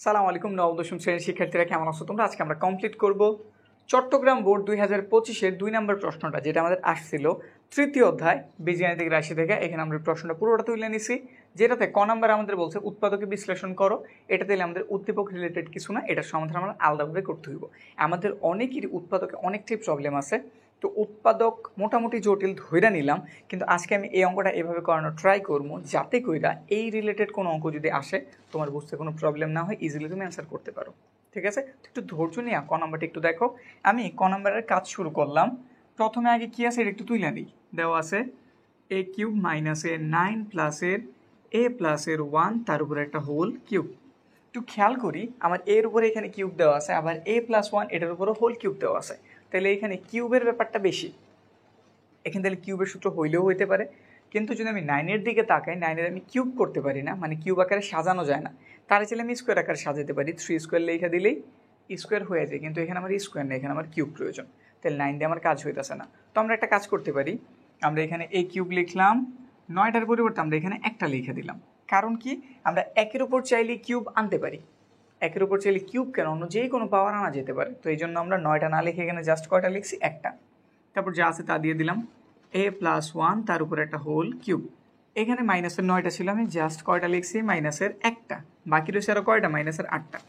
সালাম আলাইকুম নবদশম শ্রেণীর শিক্ষার্থীরা কেমন আছো তোমরা? আজকে আমরা কমপ্লিট করব চট্টগ্রাম বোর্ড 2025-এর 2 নম্বর প্রশ্নটা, যেটা আমাদের আসছিল তৃতীয় অধ্যায় বীজগাণিতিক রাশি থেকে। এখানে আমরা প্রশ্নটা পুরোটা তুলে নিছি, যেটাতে ক নাম্বার আমাদের বলছে উৎপাদকে বিশ্লেষণ করো। এটা দিলে আমাদের উদ্দীপক রিলেটেড কিছু না, এটার সমাধান আমরা আলাদাভাবে করতে হইব। আমাদের অনেকেরই উৎপাদকে অনেকটাই প্রবলেম আছে, তো উৎপাদক মোটামুটি জটিল ধইরা নিলাম, কিন্তু আজকে আমি এই অঙ্কটা এভাবে করানোর ট্রাই করবো, যাতে কইরা এই রিলেটেড কোনো অঙ্ক যদি আসে তোমার বুঝতে কোনো প্রবলেম না হয়, ইজিলি তুমি অ্যান্সার করতে পারো। ঠিক আছে, তো একটু ধৈর্য নিয়ে ক নাম্বারটা একটু দেখো। আমি ক নাম্বারের কাজ শুরু করলাম। প্রথমে আগে কি আছে এটা একটু তুলে নিই। দেওয়া আছে এ কিউব মাইনাসের 9 প্লাসের এ প্লাসের 1 তার উপরে একটা হোল কিউব। একটু খেয়াল করি, আমার এর উপরে এখানে কিউব দেওয়া আছে, আবার এ প্লাস 1 এটার উপরে হোল কিউব দেওয়া আছে। তাহলে এখানে কিউবের ব্যাপারটা বেশি, এখানে তাহলে কিউবের সূত্র হইলেও হইতে পারে। কিন্তু যদি আমি 9-এর দিকে তাকাই, 9-এর আমি কিউব করতে পারি না, মানে কিউব আকারে সাজানো যায় না। তার চাইলে আমি স্কোয়ার আকারে সাজাতে পারি, 3 স্কোয়ার লেখা দিলেই স্কোয়ার হয়ে যায়, কিন্তু এখানে আমার স্কোয়ার নেই, এখানে আমার কিউব প্রয়োজন। তাহলে 9 দিয়ে আমার কাজ হইতেছে না। তো আমরা একটা কাজ করতে পারি, আমরা এখানে এ কিউব লিখলাম, 9টার পরিবর্তে আমরা এখানে একটা লিখে দিলাম। কারণ কি, আমরা একের উপর চাইলে কিউব আনতে পারি, একের উপর চাইলে কিউব কেন, অন্য যে কোনো পাওয়ার আনা যেতে পারে। তো এই জন্য আমরা 9টা না লিখে এখানে জাস্ট কয়টা লিখছি, একটা। তারপর যা আছে তা দিয়ে দিলাম, এ প্লাস 1 তার উপরে একটা হোল কিউব। এখানে মাইনাসের 9টা ছিল, আমি জাস্ট কয়টা লিখছি, মাইনাসের একটা। বাকি রয়েছে আরও কয়টা, মাইনাসের 8টা।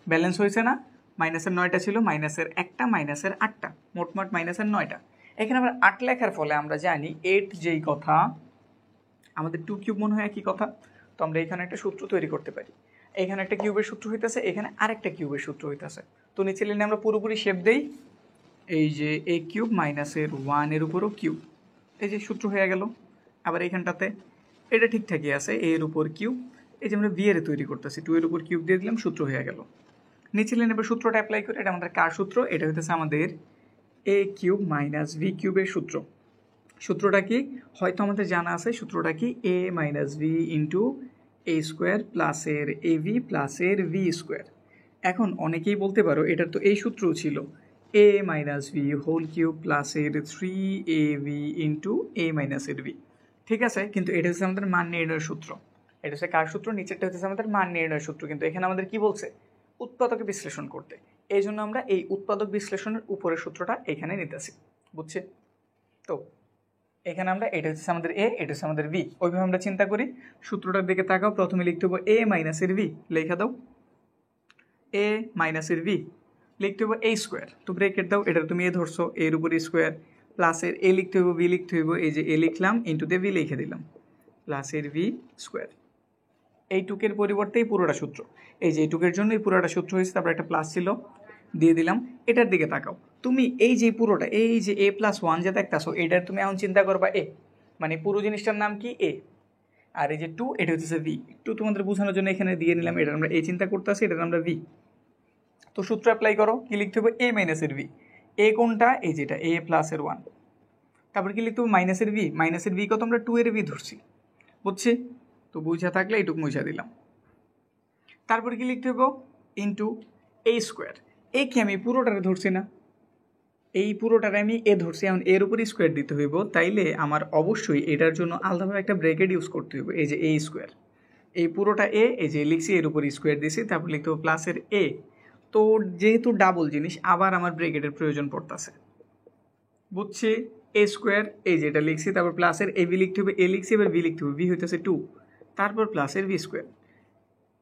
ব্যালেন্স হয়েছে না, মাইনাসের 9টা ছিল, মাইনাসের একটা, মাইনাসের 8টা, মোটমাট মাইনাসের 9টা। এখানে আবার 8 লেখার ফলে আমরা জানি 8 যেই কথা, আমাদের 2 কিউব মনে হয় একই কথা। তো আমরা এখানে একটা সূত্র তৈরি করতে পারি। এখানে একটা কিউবের সূত্র হইতেছে, এখানে আরেকটা কিউবের সূত্র হইতেছে। তো নিচে লিখে আমরা পুরোপুরি শেপ দেই, এই যে এ কিউব মাইনাসের 1 এর উপরও কিউব, এই যে সূত্র হয়ে গেল। আবার এখানটাতে এটা ঠিকঠাকই আছে, এ এর উপর কিউব, এই যে আমরা ভি এর তৈরি করতেছি, 2 এর উপর কিউব দিয়ে দিলাম, সূত্র হয়ে গেল। নিচে লিখে এবার সূত্রটা অ্যাপ্লাই করে, এটা আমাদের কার সূত্র, এটা হইতেছে আমাদের এ কিউব মাইনাস ভি কিউবের সূত্র। সূত্রটা কি হয়তো আমাদের জানা আছে, সূত্রটা কি a minus V into A square প্লাসের এ ভি প্লাসের ভি স্কোয়ার। এখন অনেকেই বলতে পারো এটার তো এই সূত্রও ছিল, এ মাইনাস ভি হোল কিউব প্লাসের 3ab ইন্টু এ মাইনাসের ভি। ঠিক আছে, কিন্তু এটা হচ্ছে আমাদের মান নির্ণয়ের সূত্র। এটা হচ্ছে কার সূত্র, নিচেরটা হচ্ছে আমাদের মান নির্ণয়ের সূত্র। কিন্তু এখানে আমাদের কি বলছে, উৎপাদকে বিশ্লেষণ করতে। এই জন্য আমরা এই উৎপাদক বিশ্লেষণের উপরের সূত্রটা এখানে নিতেছি, বুঝছে? তো এখানে আমরা, এটা হচ্ছে আমাদের এ, এটা হচ্ছে আমাদের ভি, ওইভাবে আমরা চিন্তা করি। সূত্রটার দিকে তাকাও, প্রথমে লিখতে হবে এ মাইনাসের ভি, লেখা দাও এ মাইনাসের ভি, লিখতে হবে এ স্কোয়ার, তো ব্রেকেট দাও, এটা তুমি এ ধরছো, এর উপর স্কোয়ার, প্লাসের এ লিখতে হবে, ভি লিখতে হবে, এই যে এ লিখলাম, ইন্টু দিয়ে ভি লিখে দিলাম, প্লাসের ভি স্কোয়ার। এইটুকের পরিবর্তে পুরোটা সূত্র, এই যে এইটুকের জন্য এই পুরোটা সূত্র হয়েছে, তারপর একটা প্লাস ছিল দিয়ে দিলাম। এটার দিকে তাকাও, তুমি এই যে পুরোটা, এই যে এ প্লাস 1 যে দেখতেছো, এটার তুমি এখন চিন্তা করবা এ, মানে পুরো জিনিসটার নাম কি এ। আর এই যে 2, এটা হচ্ছে ভি। একটু তোমাদের বোঝানোর জন্য এখানে দিয়ে নিলাম, এটা আমরা এ চিন্তা করতেছি, এটার আমরা ভি। তো সূত্র অ্যাপ্লাই করো, কি লিখতে হবে, এ মাইনাসের ভি। এ কোনটা, এই যেটা এ প্লাসের 1। তারপর কি লিখতে হবে, মাইনাসের ভি। মাইনাসের ভি কত, আমরা 2 এর ভি ধরছি, বুঝছি? তো বুঝা থাকলে এইটুকু মুছা দিলাম। তারপর কি লিখতে হবে, ইন্টু এ স্কোয়ার। এ কি আমি পুরোটারে ধরছি না, এই পুরোটারে আমি এ ধরছি, এখন এর উপর স্কোয়ার দিতে হইব, তাইলে আমার অবশ্যই এটার জন্য আলাদাভাবে একটা ব্র্যাকেট ইউজ করতে হইব। এই যে এ স্কোয়ার, এই পুরোটা এ, এই যে লিখছি এর উপর স্কোয়ার দিছি, তারপর লিখতে হবে প্লাসের এ। তো যেহেতু ডাবল জিনিস, আবার আমার ব্র্যাকেটের প্রয়োজন পড়তেছে, বুঝছি? এ স্কোয়ার, এই যে এটা লিখছি, তারপর প্লাসের এ ভি লিখতে হবে, এ লিখছি, এবার ভি লিখতে হবে, ভি হইতেছে 2, তারপর প্লাসের ভি স্কোয়ার।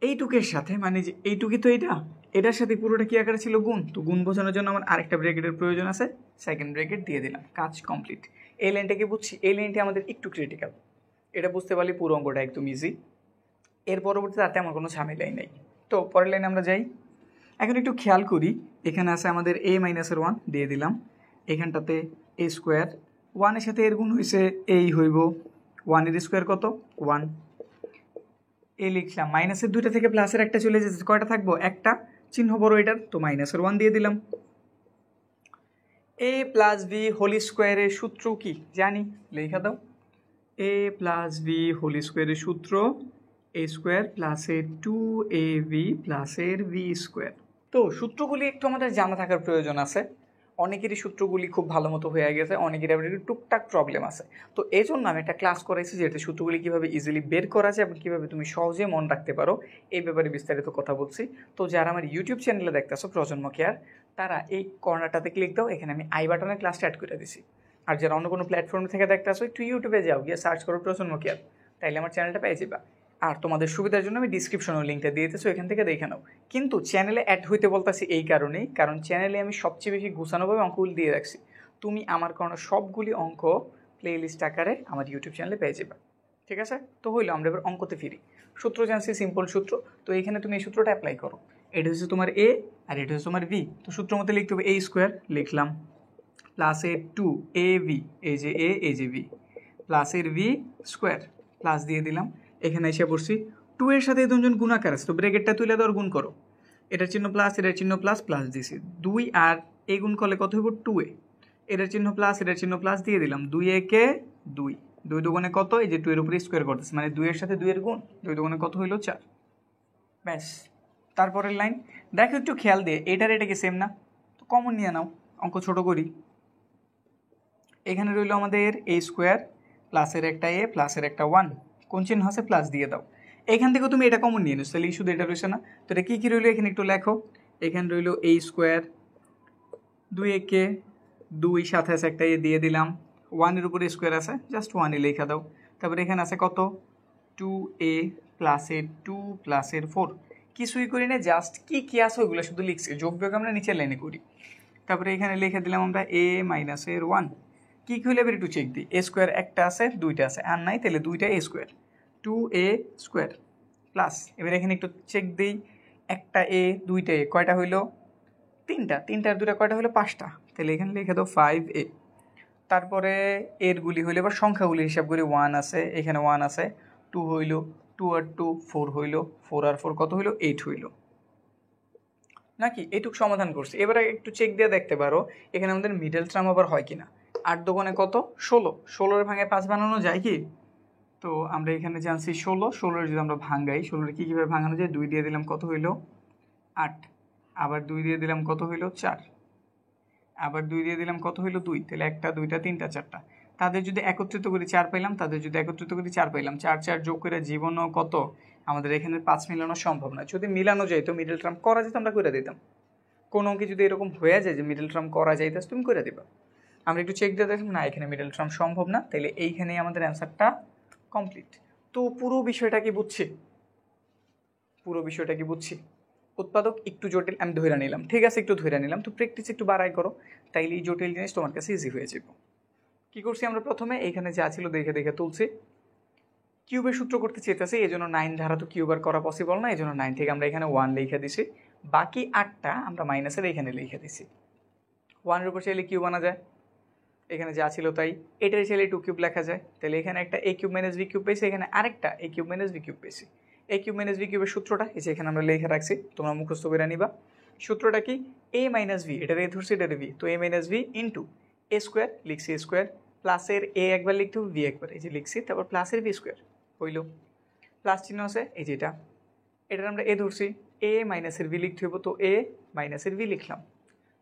এইটুকের সাথে, মানে যে এইটুকি তো এটা, এটার সাথে পুরোটা কি আকারে ছিল, গুণ। তো গুণ বোঝানোর জন্য আমার আরেকটা ব্র্যাকেটের প্রয়োজন আছে, সেকেন্ড ব্র্যাকেট দিয়ে দিলাম, কাজ কমপ্লিট। এই লাইনটাকে বুঝছি, এই লাইনটি আমাদের একটু ক্রিটিক্যাল, এটা বুঝতে পারলে পুরো অঙ্কটা একদম ইজি। এর পরবর্তীতে তাতে আমার কোনো ঝামেলাই নেই। তো পরের লাইনে আমরা যাই। এখন একটু খেয়াল করি, এখানে আছে আমাদের এ মাইনাসের 1 দিয়ে দিলাম, এখানটাতে এ স্কোয়ার, 1-এর সাথে এর গুণ হয়েছে এই হইব, 1-এর স্কোয়ার কত, 1। এ লিখলাম, মাইনাসের 2টা থেকে প্লাসের একটা চলে যেতে কয়টা থাকবো, একটা, চিহ্ন বড় এটার, তো মাইনাসের 1 দিয়ে দিলাম। এ প্লাস বি হোল স্কোয়ারের সূত্র কি জানি, লেখা দাও, এ প্লাস বি হোল স্কোয়ারের সূত্র এ স্কোয়ার প্লাসের 2ab প্লাসের ভি স্কোয়ার। তো সূত্রগুলি একটু আমাদের জানা থাকার প্রয়োজন আছে। অনেকেরই সূত্রগুলি খুব ভালো মতো হয়ে গেছে, অনেকের আবার একটু টুকটাক প্রবলেম আছে। তো এই জন্য আমি একটা ক্লাস করাইছি যেটা সূত্রগুলি কীভাবে ইজিলি বের করা যায় এবং কীভাবে তুমি সহজে মনে রাখতে পারো এই ব্যাপারে বিস্তারিত কথা বলছি। তো যারা আমার ইউটিউব চ্যানেলে দেখতেছো প্রজন্ম কেয়ার, তারা এই কর্নারটাতে ক্লিক দাও, এখানে আমি আই বাটনের ক্লাসটা অ্যাড করে দিছি। আর যারা অন্য কোনো প্ল্যাটফর্ম থেকে দেখতেছো একটু ইউটিউবে যাও, গিয়ে সার্চ করো প্রজন্ম কেয়ার, তাইলে আমার চ্যানেলটা পেয়ে যাবা। আর তোমাদের সুবিধার জন্য আমি ডিসক্রিপশনেও লিঙ্কটা দিয়ে দিতেছি, এখান থেকে দেখে নাও। কিন্তু চ্যানেলে অ্যাড হইতে বলতেছি এই কারণেই, কারণ চ্যানেলে আমি সবচেয়ে বেশি গুছানোভাবে অঙ্কগুলি দিয়ে রাখছি। তুমি আমার কারণে সবগুলি অঙ্ক প্লে লিস্ট আকারে আমার ইউটিউব চ্যানেলে পেয়ে যাবে। ঠিক আছে? তো হইলো, আমরা এবার অঙ্কতে ফিরি। সূত্র জানছি, সিম্পল সূত্র। তো এখানে তুমি এই সূত্রটা অ্যাপ্লাই করো। এটা হচ্ছে তোমার এ আর এটা হচ্ছে তোমার ভি। তো সূত্র মধ্যে লিখতে হবে a স্কোয়ার, লিখলাম, প্লাস এর 2ab, এই যে এ এই যে ভি, প্লাস এর ভি স্কোয়ার, প্লাস দিয়ে দিলাম। এখানে এসে পড়ছি 2 এর সাথে এই দুজন গুণাকার আছে, তো ব্র্যাকেটটা তুলে দেওয়ার গুণ করো। এটার চিহ্ন প্লাস, এটার চিহ্ন প্লাস, প্লাস দিছি। 2 আর এই গুণ করলে কত হইব 2a, এটার চিহ্ন প্লাস, এটার চিহ্ন প্লাস দিয়ে দিলাম। 2 একে 2, 2 দুগুণে কত, এই যে 2 এর উপরে স্কোয়ার করতেছে, মানে 2 এর সাথে 2 এর গুণ, 2 দুগুণে কত হইল 4। ব্যাস। তারপরের লাইন দেখো একটু খেয়াল দিয়ে, এটার এটাকে সেম না, তো কমন নিয়ে নাও, অঙ্ক ছোট করি। এখানে রইল আমাদের a স্কোয়ার, প্লাসের একটা a, প্লাসের একটা 1, কোন চিহ্ন আছে প্লাস দিয়ে দাও। এখান থেকে তুমি এটা কমন নিয়ে নিস, তাহলে শুধু এটা রয়েছে না। তো এটা কী কী রইলো এখানে একটু লেখো। এখানে রইল a স্কোয়ার, 2 একে 2, সাথে আছে একটা এ দিয়ে দিলাম, 1 এর উপরে স্কোয়ার আছে, জাস্ট 1 এ লেখা দাও। তারপরে এখানে আছে কত 2a প্লাসের 2 প্লাসের 4, কিছুই করি না, জাস্ট কী কী আছে ওইগুলো শুধু লিখছি, যোগ বিয়োগ আমরা নিচের লাইনে করি। তারপরে এখানে লিখে দিলাম আমরা a মাইনাসের 1, কী কী হলে এবার একটু চেক দিই। এ স্কোয়ার একটা আছে, দুইটা আছে, আর নাই তাহলে দুইটা এ স্কোয়ার, 2a স্কোয়ার প্লাস, এবার এখানে একটু চেক দিই, একটা এ দুইটা এ কয়টা হইলো, তিনটা, তিনটার দুটা কয়টা হলো 5টা, তাহলে এখানে লিখে দাও 5a। তারপরে এরগুলি হইলো এবার সংখ্যাগুলি হিসাব করি, 1 আছে, এখানে 1 আছে, 2 হইল, 2 আর 2 4 হইল, 4 আর 4 কত হইল 8 হইল, নাকি? এইটুক সমাধান করছি। এবারে একটু চেক দিয়ে দেখতে পারো এখানে আমাদের মিডল টার্ম আবার হয় কিনা। 8 দোকানে কত 16, 16 ভাঙে 5 বানানো যায় কি? তো আমরা এখানে জানছি 16, 16 যদি আমরা ভাঙাই, 16 কীভাবে ভাঙানো যায়, 2 দিয়ে দিলাম কত হইল 8, আবার 2 দিয়ে দিলাম কত হইল 4, আবার 2 দিয়ে দিলাম কত হইল 2, তাহলে একটা দুইটা তিনটা চারটা। তাদের যদি একত্রিত করি 4 পাইলাম, তাদের যদি একত্রিত করি 4 পাইলাম, 4 4 যোগ করে জীবনও কত আমাদের এখানে 5 মিলানো সম্ভব না। যদি মিলানো যায় তো মিডল টার্ম করা যেত, আমরা করে দিতাম। কোনো অঙ্কে যদি এরকম হয়ে যায় যে মিডল টার্ম করা যাইতেছে, তুমি করে দিবা। আমরা একটু চেক দিয়ে দেখলাম না, এখানে মিডল টার্ম সম্ভব না, তাহলে এইখানেই আমাদের অ্যান্সারটা কমপ্লিট। তো পুরো বিষয়টা কি বুঝছি? পুরো বিষয়টা কি বুঝছি? উৎপাদক একটু জটিল, আমি ধরে নিলাম, ঠিক আছে একটু ধরে নিলাম, তো প্র্যাকটিস একটু বাড়াই করো, তাইলে এই জটিল জিনিস তোমার কাছে ইজি হয়ে যাবে। কী করছি আমরা প্রথমে, এখানে যা ছিল দেখে দেখে তুলছি। কিউবের সূত্র করতে চেয়েছি, এই জন্য 9 ধারা তো কিউবার করা পসিবল না, এই জন্য 9 থেকে আমরা এখানে 1 লিখে দিছি, বাকি 8টা আমরা মাইনাসের এখানে লিখে দিছি। 1-এর উপর চাইলে কিউব আনা যায়, এখানে যা ছিল তাই। এটার চাইলে 2 কিউব লেখা যায়, তাহলে এখানে একটা a cube minus B cube পেয়েছি, এখানে আরেকটা a cube minus B cube পেয়েছি। a কিউব মাইনাস বি কিউবের সূত্রটা এই যে এখানে আমরা লিখে রাখছি, তোমরা মুখস্থ করে নিবা। সূত্রটা কি, a মাইনাস ভি, এটার এ ধরছি, এটার ভি, তো a minus V into A square, লিখছি এ স্কোয়ার, প্লাসের a একবার লিখতে হবে, ভি একবার, এই যে লিখছি, তারপর প্লাসের ভি স্কোয়ার হইল, প্লাস চিহ্ন আছে এই যে এটার আমরা এ ধরছি, a মাইনাসের ভি লিখতে হবে, তো a মাইনাসের ভি লিখলাম।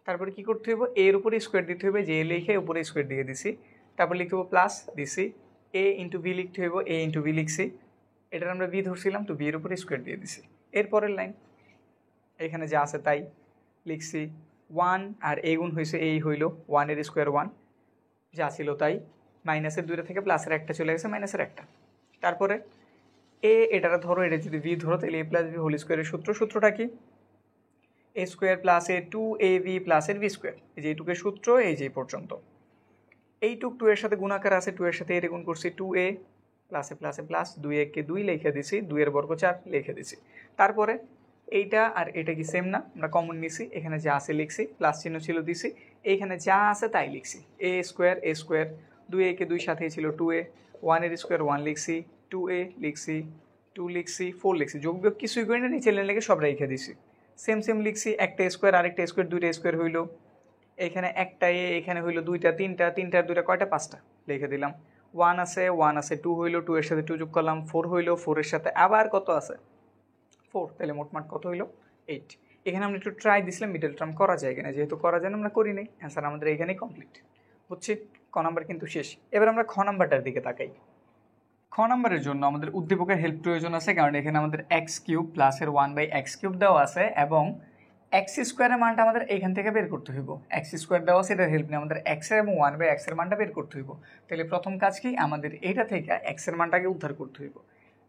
তারপরে কী করতে হবে, এর উপরে স্কোয়ার দিতে হবে, যে এ লিখে উপরে স্কোয়ার দিয়ে দিছি, তারপর লিখতে হবে প্লাস দিছি, a ইন্টু ভি লিখতে হবে, a ইন্টু ভি লিখছি, এটার আমরা ভি ধরছিলাম, তো ভি এর উপরে স্কোয়ার দিয়ে দিছি। এরপরের লাইন এখানে যা আছে তাই লিখছি, 1 আর a গুণ হয়েছে এই হইল 1 এর স্কোয়ার 1, যা ছিল তাই, মাইনাসের 2টা থেকে প্লাসের একটা চলে গেছে, মাইনাসের একটা। তারপরে এটা ধরো, এটা যদি ভি ধরো তাহলে a প্লাস বি হোল স্কোয়ারের সূত্রটা কি, এ স্কোয়ার প্লাস এ 2ab প্লাসের বি স্কোয়ার, এই যে এইটুকের সূত্র এই যে পর্যন্ত। এইটুক 2 এর সাথে গুণাকার আছে, 2 এর সাথে এর গুণ করছি, 2a প্লাসে প্লাসে প্লাস, 2 একে 2 লিখে দিছি, 2 এর বর্গ 4 লিখে দিছি। তারপরে এইটা আর এটা কি সেম না, আমরা কমন নিছি, এখানে যা আছে লিখছি, প্লাস চিহ্ন ছিল দিছি, এইখানে যা আছে তাই লিখছি, এ স্কোয়ার 2 একে 2 সাথেই ছিল 2a, 1 এর স্কোয়ার 1 লিখছি, 2a লিখছি, 2 লিখছি, 4 লিখছি, যোগ বিয়োগ কিছুই করি না, নিচে লাইন লিখে সব রেখে দিছি। সেম লিখছি, একটা স্কোয়ার আরেকটা স্কোয়ার, 2টা স্কোয়ার হইল, এখানে একটা এ, এখানে হইলো 2টা 3টা, 3টার 2টা কয়টা 5টা লিখে দিলাম। 1 আছে 2 হইলো, 2 এর সাথে 2 যোগ করলাম, 4 হইলো, 4 এর সাথে আবার কত আছে 4, তাহলে মোটমাট কত হইলো 8। এখানে আমরা একটু ট্রাই দিছিলাম মিডল টার্ম করা যায় কিনা, যেহেতু করা যায় না আমরা করি নাই, অ্যান্সার আমাদের এখানেই কমপ্লিট। বুঝছি, ক নাম্বার কিন্তু শেষ। এবার আমরা খ নাম্বারটার দিকে তাকাই। খ নাম্বারের জন্য আমাদের উদ্দীপকের হেল্প প্রয়োজন আছে, কারণ এখানে আমাদের এক্স কিউব প্লাসের 1/x³ দেওয়া আছে এবং এক্স স্কোয়ারের মানটা আমাদের এইখান থেকে বের করতে হইব। এক্স স্কোয়ার দেওয়া আছে, এটার হেল্প নিয়ে আমাদের এক্সের এবং 1/x এর মানটা বের করতে হইব। তাহলে প্রথম কাজ কি, আমাদের এটা থেকে এক্সের মানটাকে উদ্ধার করতে হইব।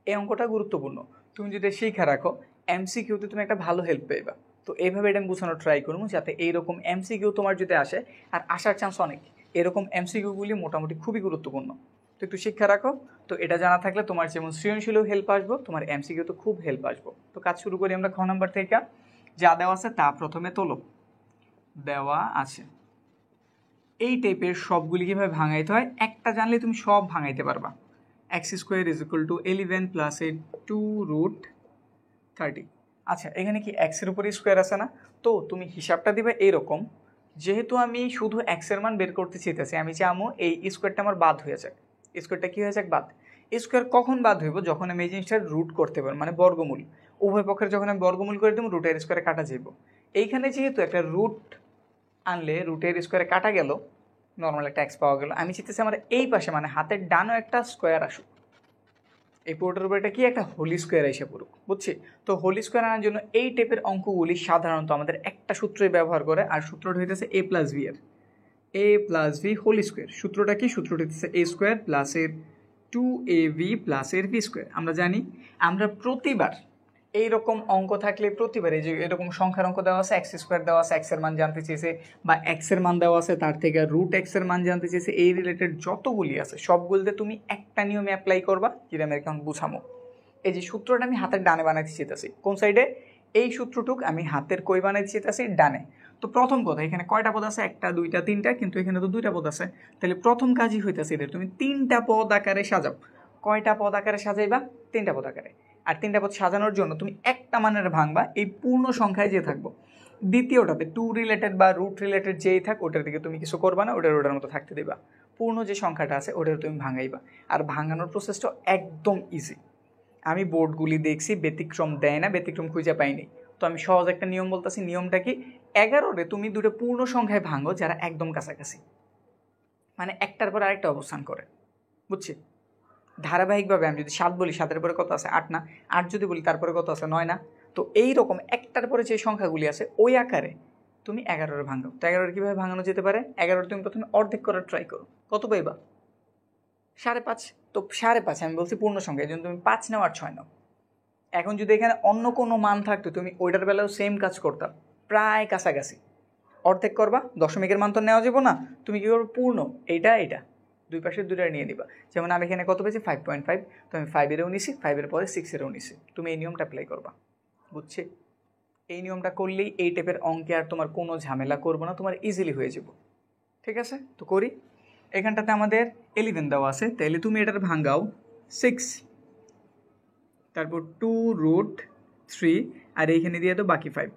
এই অঙ্কটা গুরুত্বপূর্ণ, তুমি যদি শিখে রাখো এমসিকিউতে তুমি একটা ভালো হেল্প পাইবা। তো এইভাবে এটা আমি বোঝানোর ট্রাই করবো, যাতে এইরকম এমসিকিউ তোমার যদি আসে, আর আসার চান্স অনেক, এরকম এমসিকিউগুলি মোটামুটি খুবই গুরুত্বপূর্ণ। তো একটু শিক্ষা রাখো, তো এটা জানা থাকলে তোমার যেমন সৃজনশীলও হেল্প আসবো, তোমার এমসিকিউ তো খুব হেল্প আসবো। তো কাজ শুরু করি আমরা খ নাম্বার থেকে। যা দেওয়া আছে তা প্রথমে তোলো। দেওয়া আছে এই টাইপের সবগুলি কীভাবে ভাঙাইতে হয় একটা জানলে তুমি সব ভাঙাইতে পারবা। X square is equal two 11 + 2√30। আচ্ছা, এখানে কি এক্সের উপরে স্কোয়ার আছে না? তো তুমি হিসাবটা দিবে এইরকম, যেহেতু আমি শুধু এক্সের মান বের করতে চাইতেছি, আমি চামো এই স্কোয়ারটা আমার বাদ হয়ে যাক। স্কোয়ারটা কী হয়ে যাক? বাদ। স্কোয়ার কখন বাদ হইব? যখন আমি এই জিনিসটার রুট করতে পারবো, মানে বর্গমূল। উভয় পক্ষের যখন আমি বর্গমূল করে দেবো, রুটের স্কোয়ারে কাটা যাইব। এইখানে যেহেতু একটা রুট আনলে রুটের স্কোয়ারে কাটা গেল, নর্মাল একটা এক্স পাওয়া গেল, আমি চাইতেছি আমার এই পাশে মানে হাতের ডানও একটা স্কোয়ার আসুক। এই পুরোটার উপর এটা কি একটা হোলি স্কোয়ার এসে পড়ুক, বুঝছি? তো হোলি স্কোয়ার আনার জন্য এই টাইপের অঙ্কগুলি সাধারণত আমাদের একটা সূত্রই ব্যবহার করে, আর সূত্রটা হইতেছে a + v এর a+v হোল স্কোয়ার। সূত্রটা কি? সূত্রটা হচ্ছে a² + এর 2ab + এর v স্কোয়ার। আমরা জানি, আমরা প্রতিবার এইরকম অঙ্ক থাকলে প্রতিবার এই যে এরকম সংখ্যার অঙ্ক দেওয়া আছে, এক্স স্কোয়ার দেওয়া আছে, এক্সের মান জানতে চেয়েছে, বা এক্সের মান দেওয়া আছে তার থেকে √x এর মান জানতে চেয়েছে, এই রিলেটেড যতগুলি আছে সবগুলিতে তুমি একটা নিয়মে অ্যাপ্লাই করবা, যেটা আমি এখন বুঝামো। এই যে সূত্রটা আমি হাতের ডানে বানাইতে চেয়েছি, কোন সাইডে? এই সূত্রটুক আমি হাতের কই বানাইতে চেয়েছি? ডানে। তো প্রথম কথা, এখানে কয়টা পদ আছে? 1 2 3 কিন্তু এখানে তো 2টা পদ আছে। তাহলে প্রথম কাজই হইতেছে এটা তুমি 3টা পদ আকারে সাজাও। কয়টা পদ আকারে সাজাইবা? 3টা পদ আকারে। আর 3টা পদ সাজানোর জন্য তুমি একটা মানের ভাঙবা, এই পূর্ণ সংখ্যায় যে থাকবো। দ্বিতীয়টাতে টু রিলেটেড বা রুট রিলেটেড যেই থাক, ওটার দিকে তুমি কিছু করবা না, ওটার মতো থাকতে দেবা। পূর্ণ যে সংখ্যাটা আছে ওটার তুমি ভাঙাইবা। আর ভাঙানোর প্রসেসটা একদম ইজি। আমি বোর্ডগুলি দেখছি, ব্যতিক্রম দেয় না, ব্যতিক্রম খুঁজে পাইনি। তো আমি সহজ একটা নিয়ম বলতেছি। নিয়মটা কি? 11রে তুমি দুটো পূর্ণ সংখ্যায় ভাঙো যারা একদম কাছাকাছি, মানে একটার পর আরেকটা অবস্থান করে, বুঝছি? ধারাবাহিকভাবে আমি যদি 7 বলি, 7-এর পরে কত আছে? 8 না? 8 যদি বলি তারপরে কত আছে? 9 না? তো এইরকম একটার পরে যে সংখ্যাগুলি আছে ওই আকারে তুমি 11রে ভাঙো। তো 11রে কীভাবে ভাঙানো যেতে পারে? 11রে তুমি প্রথমে অর্ধেক করার ট্রাই করো। কত পাইবা? 5.5। তো 5.5 আমি বলছি পূর্ণ সংখ্যা, এই জন্য তুমি 5 নাও আর 6 নাও। এখন যদি এখানে অন্য কোনো মান থাকতো, তুমি ওইটার বেলাও সেম কাজ করতাম, প্রায় কাছাকাছি। অর্ধেক করবা, দশমিকের মান তো নেওয়া যাবো না, তুমি কী করবো? পূর্ণ এইটা দুই পাশের দুইটা নিয়ে নিবা। যেমন আমি এখানে কত পেয়েছি? 5.5, তো আমি 5-এরও নিছি, 5-এর পরে 6-এরও নিছি। তুমি এই নিয়মটা অ্যাপ্লাই করবা, বুঝছি? এই নিয়মটা করলেই এই টাইপের অঙ্কে আর তোমার কোনো ঝামেলা করবো না, তোমার ইজিলি হয়ে যাব। ঠিক আছে, তো করি। এখানটাতে আমাদের 11 দেওয়া আছে, তাহলে তুমি এটার ভাঙাও 6, তারপর 2√3, আর এইখানে দিয়ে তো বাকি 5।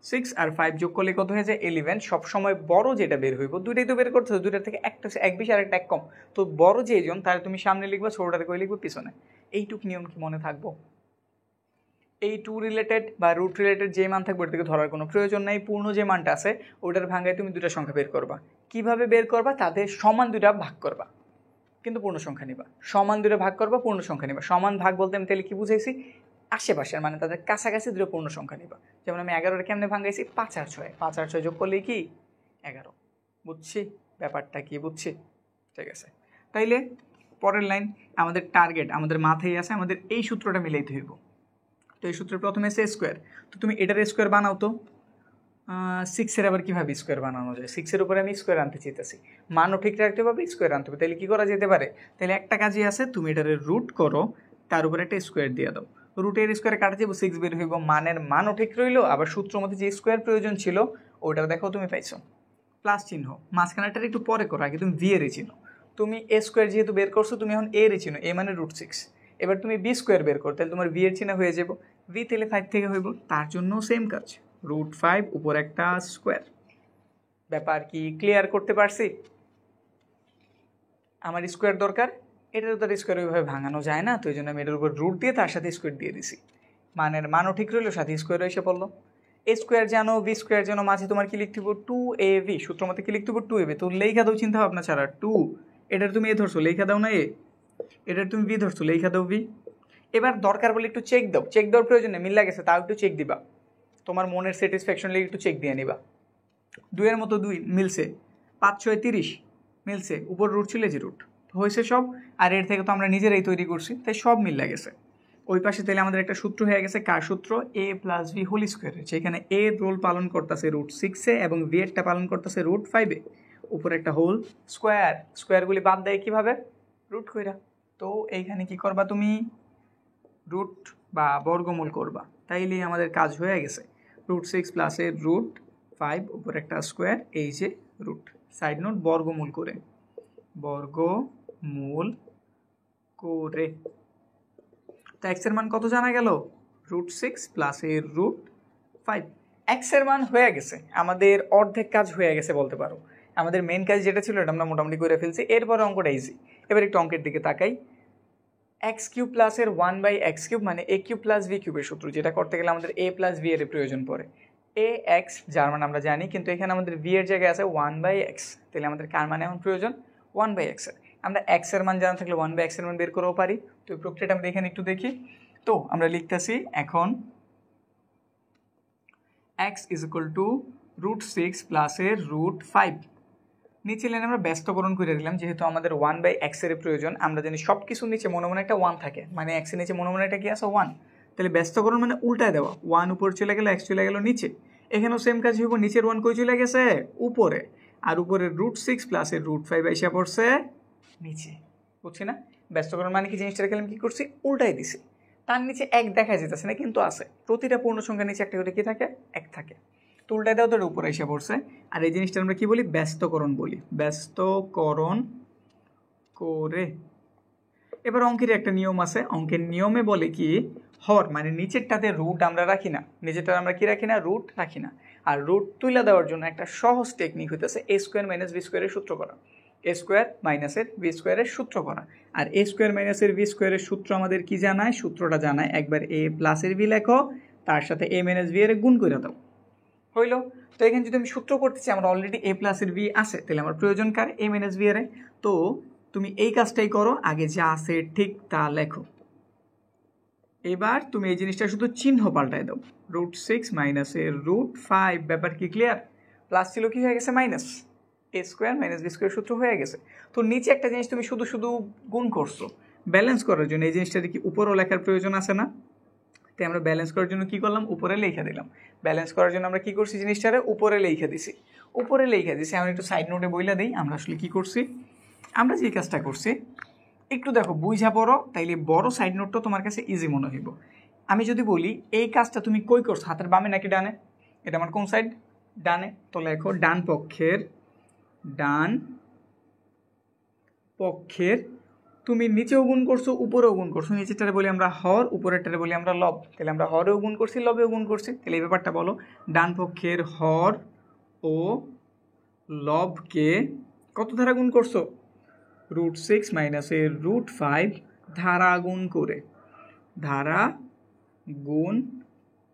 6 আর 5 যোগ করলে কত হয়ে যায়? 11। সবসময় বড় যেটা বের হইব, দুইটাই তো বের করতে হবে, দুইটার থেকে একটা এক বেশি আর একটা এক কম। তো বড় যেজন তাহলে তুমি সামনে লিখবা, ছোটোটাতে কই লিখবো? পিছনে। এইটুক নিয়ম কি মনে থাকবো? এই টু রিলেটেড বা রুট রিলেটেড যে মান থাকবে ওটা থেকে ধরার কোনো প্রয়োজন নেই। পূর্ণ যে মানটা আছে ওটার ভাঙায় তুমি দুটা সংখ্যা বের করবা। কিভাবে বের করবা? তাদের সমান দুটা ভাগ করবা, কিন্তু পূর্ণ সংখ্যা নিবা। সমান দুটো ভাগ করবা, পূর্ণ সংখ্যা নিবা। সমান ভাগ বলতে আমি তাহলে কি বুঝাইছি? আশেপাশের, মানে তাদের কাছাকাছি দুটো পূর্ণ সংখ্যা নিবা। যেমন আমি 11-রে কেমনে ভাঙাইছি? 5 আর 6, 5 আর 6 যোগ করলেই কি 11। বুঝছি ব্যাপারটা কি? বুঝছি, ঠিক আছে। তাইলে পরের লাইন, আমাদের টার্গেট আমাদের মাথায় আছে, আমাদের এই সূত্রটা মিলাইতে হইব। তো এই সূত্রের প্রথমে আছে স্কোয়ার, তো তুমি এটার স্কোয়ার বানাও তো। 6-এর আবার কীভাবে স্কোয়ার বানানো যায়? 6-এর উপরে আমি স্কোয়ার আনতে চাইতেছি, মানও ঠিক রাখতে হবে, স্কোয়ার আনতে হবে। তাহলে কী করা যেতে পারে? তাহলে একটা কাজই আছে, তুমি এটার রুট করো, তার উপরে একটা স্কোয়ার দিয়ে দাও। রুটের স্কোয়ারে কাটা যাবো, 6 বের হইব, মানের মানও ঠিক রইলো, আবার সূত্র মধ্যে যে স্কোয়ার প্রয়োজন ছিল ওটা দেখো তুমি পাইছো। প্লাস চিহ্ন মাঝখানেটার একটু পরে করো, আগে তুমি ভি এর চিহ্ন। তুমি এ স্কোয়ার যেহেতু বের করছো, তুমি এখন এর চিহ্ন, এ মানে √6। এবার তুমি বি স্কোয়ার বের করো, তাহলে তোমার ভি এর চিহ্ন হয়ে যাবো। ভি তাহলে 5 থেকে হইব, তার জন্য সেম কাজ, √5 উপর একটা স্কোয়ার। ব্যাপার কি ক্লিয়ার করতে পারছি? আমার স্কোয়ার দরকার, এটার তো স্কোয়ার ওইভাবে ভাঙানো যায় না, তো এই জন্য আমি এটার উপর রুট দিয়ে তার সাথে স্কোয়ার দিয়ে দিছি। মানের মানও ঠিক রইলো, সাথে স্কোয়ার এসে পড়লো। এ স্কোয়ার জানো, ভি স্কোয়ার জানো, মাঝে তোমার কি লিখতে হবে 2ab, সূত্র মতে কি লিখতে হবে 2ab। তো লেখা দাও চিন্তা ভাবনা ছাড়া 2, এটার তুমি এ ধরছো লেখা দাও না এ, এটার তুমি ভি ধরছো লেখা দাও ভি। এবার দরকার বলে একটু চেক দাও, চেক দেওয়ার প্রয়োজন নেই, মিল লাগেছে তাও একটু চেক দিবা, তোমার মনের স্যাটিসফ্যাকশন লেগে একটু চেক দিয়ে নিবা। 2 এর মতো 2 মিলছে, 5 6 30 মিলছে, উপর রুট ছিল যে রুট হয়েছে সব। আর এর থেকে তো আমরা নিজেরাই তৈরি করছি, তাই সব মিল লাগেছে। ওই পাশে তাহলে আমাদের একটা সূত্র হয়ে গেছে, কার সূত্র, a প্লাস ভি হোল স্কোয়ারের, যেখানে a রোল পালন করতেছে √6 এবং ভি এরটা পালন করতেছে √5 উপরে একটা হোল স্কোয়ার। স্কোয়ারগুলি বাদ দেয় কিভাবে, রুট কইরা। তো এইখানে কি করবা তুমি, রুট বা বর্গমূল করবা, তাইলেই আমাদের কাজ হয়ে গেছে। √6 প্লাস এর √5 উপরে একটা স্কোয়ার, এই যে রুট, সাইড নোট বর্গমূল করে, বর্গমূল করে। তো এক্স এর মান কত জানা গেল, √6 প্লাস এর √5। এক্স এর মান হয়ে গেছে, আমাদের অর্ধেক কাজ হয়ে গেছে বলতে পারো। আমাদের মেন কাজ যেটা ছিল এটা আমরা মোটামুটি করে ফেলছি। এরপরে অঙ্কটা ইজি। এবার একটু অঙ্কের দিকে তাকাই। এক্স কিউব প্লাস এর 1/x³ মানে a কিউব প্লাস ভি কিউবের সূত্র, যেটা করতে গেলে আমাদের a প্লাস ভি এর প্রয়োজন পড়ে। ax যার মান আমরা জানি, কিন্তু এখানে আমাদের ভি এর জায়গায় আছে 1/x, তাহলে আমাদের কার মানে এখন প্রয়োজন 1/x এর। আমরা x এর মান জানা থাকলে 1/x এর মান বের করেও পারি। তো এই প্রক্রিয়াটা আমরা এখানে একটু দেখি। তো আমরা লিখতেছি এখন x is equal two √6 plus এর √5। নিচে লাইনে আমরা ব্যস্তকরণ করে দিলাম, যেহেতু আমাদের 1/x এর প্রয়োজন। আমরা জানি সব কিছুর নিচে মনে মনে একটা 1 থাকে, মানে x এর নিচে মনে মনে একটা কি আছে 1। তাহলে ব্যস্তকরণ মানে উল্টায় দেওয়া, 1 উপর চলে গেলে x চলে গেল নিচে। এখানেও সেম কাজ হইব, নিচের 1 কই চলে গেছে উপরে, আর উপরের √6 প্লাস এর √5 এসে পড়ছে নিচে। বুঝছি না, ব্যস্তকরণ মানে কি জিনিসটা রেখে কি করছি, উল্টাই দিছি। তার নিচে 1 দেখা যেতেছে না, কিন্তু আছে। প্রতিটা পূর্ণ সংখ্যার নিচে একটা করে কি থাকে, 1 থাকে। তো উল্টায় দেওয়া তো উপরে এসে পড়ছে। আর এই জিনিসটা আমরা কি বলি, ব্যস্তকরণ বলি, ব্যস্তকরণ করে। এবার অঙ্কের একটা নিয়ম আছে, অঙ্কের নিয়মে বলে কি, হর মানে নিচেরটাতে রুট আমরা রাখি না, নিচেরটা আমরা কি রাখি না, রুট রাখি না। আর রুট তুলে দেওয়ার জন্য একটা সহজ টেকনিক হইতেছে a স্কোয়ার মাইনাস বি স্কোয়ারের সূত্র করা, a স্কোয়ার মাইনাসের বি স্কোয়ারের সূত্র করা। আর a স্কোয়ার মাইনাসের বি স্কোয়ারের সূত্র আমাদের কি জানায়, সূত্রটা জানায় একবার a প্লাসের বি লেখো, তার সাথে a মাইনাস বি এর গুণ করে দাও, হইল। তো এখানে যদি আমি সূত্র করতেছি, আমার অলরেডি a প্লাসের বি আছে, তাহলে আমার প্রয়োজন কার, a মাইনাস বি এর। তো তুমি এই কাজটাই করো, আগে যা আছে ঠিক তা লেখো। এবার তুমি এই জিনিসটা শুধু চিহ্ন পাল্টায় দাও, √6 মাইনাস এর √5, ব্যাপার কি ক্লিয়ার। প্লাস ছিল কি হয়ে গেছে minus, a square minus B square সূত্র হয়ে গেছে। তো নিচে একটা জিনিস তুমি শুধু শুধু গুণ করছো, ব্যালেন্স করার জন্য এই জিনিসটা কি উপরও লেখার প্রয়োজন আছে না। তাই আমরা ব্যালেন্স করার জন্য কি করলাম, উপরে লিখে দিলাম। ব্যালেন্স করার জন্য আমরা কি করছি, জিনিসটারে উপরে লিখে দিছি, উপরে লিখে দিছি। আমরা একটু সাইড নোটে বইলা দিই আমরা আসলে কি করছি। আমরা যে কাজটা করছি একটু দেখো, বুঝা পড়ো, তাইলে বড় সাইড নোটটা তোমার কাছে ইজি মনে হইব। আমি যদি বলি এই কাজটা তুমি কই করছো, হাতের বামে নাকি ডানে, এটা আমার কোন সাইড, ডানে। তো লেখো ডান পক্ষের তুমি নিচেও গুণ করছো, উপরেও গুণ করছো। নিচেরটারে বলি আমরা হর, উপরেরটারে বলি আমরা লব। তাহলে আমরা হরেও গুণ করছি, লবেও গুণ করছি। তাহলে এই ব্যাপারটা বলো, ডান পক্ষের হর ও লবকে কত ধারা গুণ করছো, √6 মাইনাস এর √5 ধারা গুণ করে, ধারা গুণ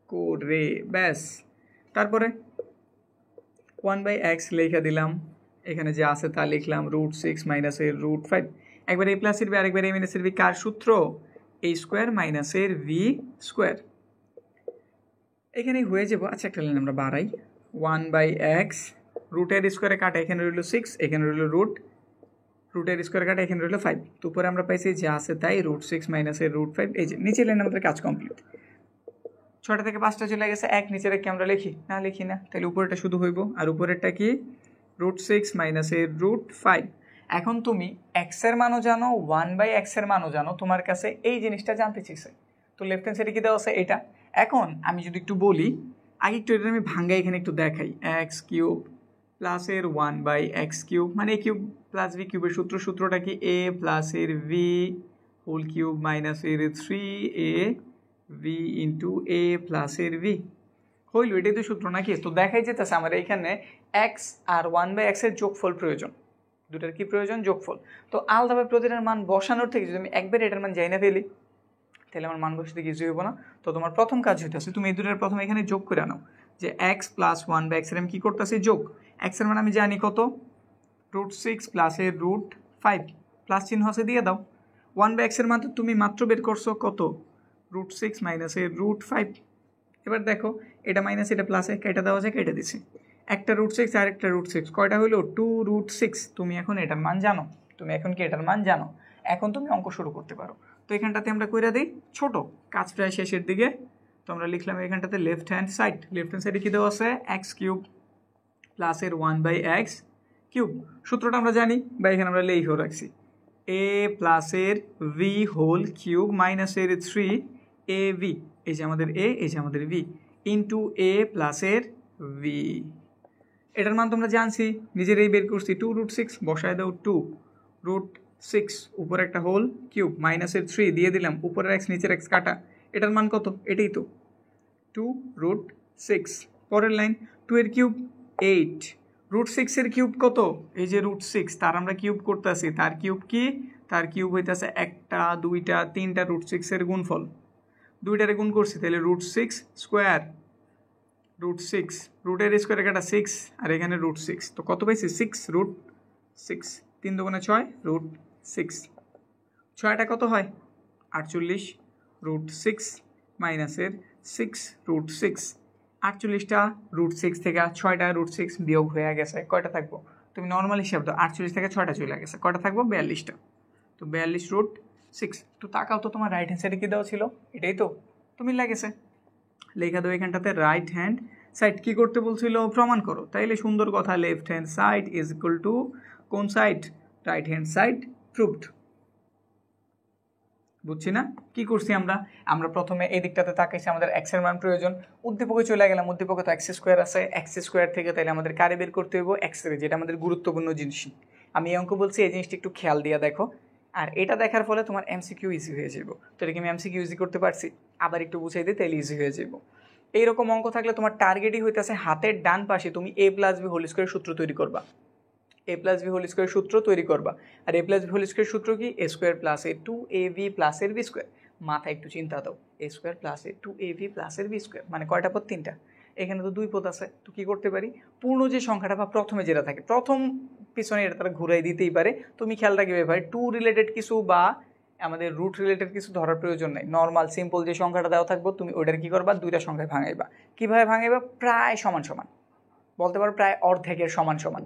করে, ব্যাস। তারপরে 1/x লিখে দিলাম, এখানে যা আছে তা লিখলাম, √6 মাইনাস এর √5। একবার a প্লাসের বি, আরেকবার a মাইনাসের বি, কার সূত্র, a স্কোয়ার মাইনাসের ভি স্কোয়ার। এখানেই হয়ে যাবো। আচ্ছা একটা লাইন আমরা বাড়াই, 1/x, রুটের স্কোয়ারে কাটা, এখানে রইল 6, এখানে রইল রুটের স্কোয়ার কাটা, এখানে রইল 5। তো উপরে আমরা পাইছি যা আছে তাই, √6 মাইনাসের √5। এই যে নিচে লাইন আমাদের কাজ কমপ্লিট। 6টা থেকে 5টা চলে গেছে, 1 নিচে রেখে আমরা লিখি না, লিখি না, তাহলে উপরেরটা শুধু হইব। আর উপরেরটা কি, √6 মাইনাসের √5। এখন তুমি x এর মানও জানো, 1/x এর মানও জানো, তোমার কাছে এই জিনিসটা জানতে চাইছে। তো লেফট হ্যান্ড সাইডে কি দেওয়া আছে, এটা। এখন আমি যদি একটু বলি, আগে একটু এটা আমি ভাঙ্গাই এখানে একটু দেখাই, x³ প্লাসের 1/x³ মানে a কিউব প্লাস বি কিউবের সূত্রটা কি, a প্লাসের ভি হোল কিউব মাইনাসের 3ab ইন্টু a প্লাসের ভি হইল। এটাই তো সূত্র নাকি। তো দেখাই যেতেছে আমার এইখানে x আর 1/x এর যোগফল প্রয়োজন, দুটার কি প্রয়োজন, যোগফল। তো আলাদাভাবে প্রতিটার মান বসানোর থেকে যদি আমি একবার এটার মান যাই না ফেলি, তাহলে আমার মান বসে কিছু হইব না। তো তোমার প্রথম কাজ হইতেছে তুমি এই দুটোর প্রথমে এখানে যোগ করে নাও, যে এক্স প্লাস ওয়ান বা এক্সের আমি কী করতেছি যোগ, এক্সের মান আমি জানি কত √6 প্লাসের √5 প্লাস চিহ্ন আছে দিয়ে দাও। ওয়ান বা এক্সের মান তো তুমি মাত্র বের করছো কত √6 মাইনাসের √5। এবার দেখো এটা মাইনাস এটা প্লাসে কেটে দেওয়া যায়, কেটে দিছি। একটা √6 আর একটা √6 কয়টা হইলো 2√6। তুমি এখন এটার মান জানো, তুমি এখন কি এটার মান জানো, এখন তুমি অঙ্ক শুরু করতে পারো। তো এখানটাতে আমরা কইরা দিই ছোট কাজ প্রায় শেষের দিকে। তো আমরা লিখলাম এখানটাতে লেফট হ্যান্ড সাইডে কী দেওয়া আছে x³ প্লাসের 1/x কিউব। সূত্রটা আমরা জানি বা এখানে আমরা লিখেও রাখছি, a প্লাসের v হোল কিউব মাইনাসের 3ab, এই যে আমাদের a এই যে আমাদের v ইন্টু a প্লাসের v। এটার মান তোমরা জানছি নিজেরাই বের করছি 2√6 বসায় দাও 2√6 উপরে একটা হোল কিউব মাইনাসের 3 দিয়ে দিলাম, উপরের x নিচের x কাটা, এটার মান কত এটাই তো 2√6। পরের লাইন 2 এর কিউব 8, √6 এর কিউব কত এই যে √6 তার আমরা কিউব করতেছি, তার কিউব কি তার কিউব হইতেছে একটা দুইটা তিনটা √6 এর গুণফল, দুইটারে গুণ করছি তাহলে √6 স্কোয়ার √6 রুটের স্কোয়ারে কাটা 6 আর এখানে √6, তো কত পাইছি 6√6, 3 দুগুণে 6 √6, 6টা কত হয় 48 √6 মাইনাসের 6√6, 48টা √6 থেকে 6টা √6 বিয়োগ হয়ে গেছে, কয়টা থাকবো তুমি নর্মাল হিসাব দাও, 48 থেকে 6টা চলে গেছে, কয়টা থাকবো 42টা, তো 42√6। তো তাকাও তো তোমার রাইট হ্যান্ড সাইডে কী দেওয়া ছিল এটাই তো তুমি লাগেছে, লেখা দাও এখানটাতে রাইট হ্যান্ড সাইড কী করতে বলছিল প্রমাণ করো, তাইলে সুন্দর কথা left hand side is equal to কোন side right hand side proved. বুঝছি না কি করছি আমরা প্রথমে এই দিকটাতে তাকাইছি আমাদের এক্সের মান প্রয়োজন, উদ্দীপকে চলে গেলাম, উদ্দীপকে তো x² আছে, x² থেকে তাইলে আমাদের কারে বের করতে হইব x-রে, যেটা আমাদের গুরুত্বপূর্ণ জিনিস। আমি এই অঙ্ক বলছি এই জিনিসটা একটু খেয়াল দিয়ে দেখো, আর এটা দেখার ফলে তোমার MCQ ইজি হয়ে যাব। তো এটা কি আমি MCQ ইজি করতে পারছি, আবার একটু বুঝাই দিই তাহলে ইজি হয়ে যাব। এইরকম অঙ্ক থাকলে তোমার টার্গেটই হইতেছে হাতের ডান পাশে তুমি a + b হোল স্কয়ার সূত্র তৈরি করবা, a + b হোল স্কয়ার সূত্র তৈরি করবা, আর a + b হোল স্কয়ার সূত্র কি a² + a2ab + এর b²। মাথায় একটু চিন্তা দাও, a² + a2ab + এর b², মানে কয়টা পদ 3টা, এখানে তো 2 পদ আছে, তো কী করতে পারি পূর্ণ যে সংখ্যাটা বা প্রথমে যেটা থাকে প্রথম পিছনে এটা তারা ঘুরাই দিতেই পারে। তুমি খেয়াল রাখবে ভাই 2 রিলেটেড কিছু বা আমাদের রুট রিলেটেড কিছু ধরার প্রয়োজন নেই, নর্মাল সিম্পল যে সংখ্যাটা দেওয়া থাকবো তুমি ওইটার কী করবা দুইটা সংখ্যায় ভাঙাইবা। কীভাবে ভাঙাইবা, প্রায় সমান সমান, বলতে পারো প্রায় অর্ধেকের সমান সমান,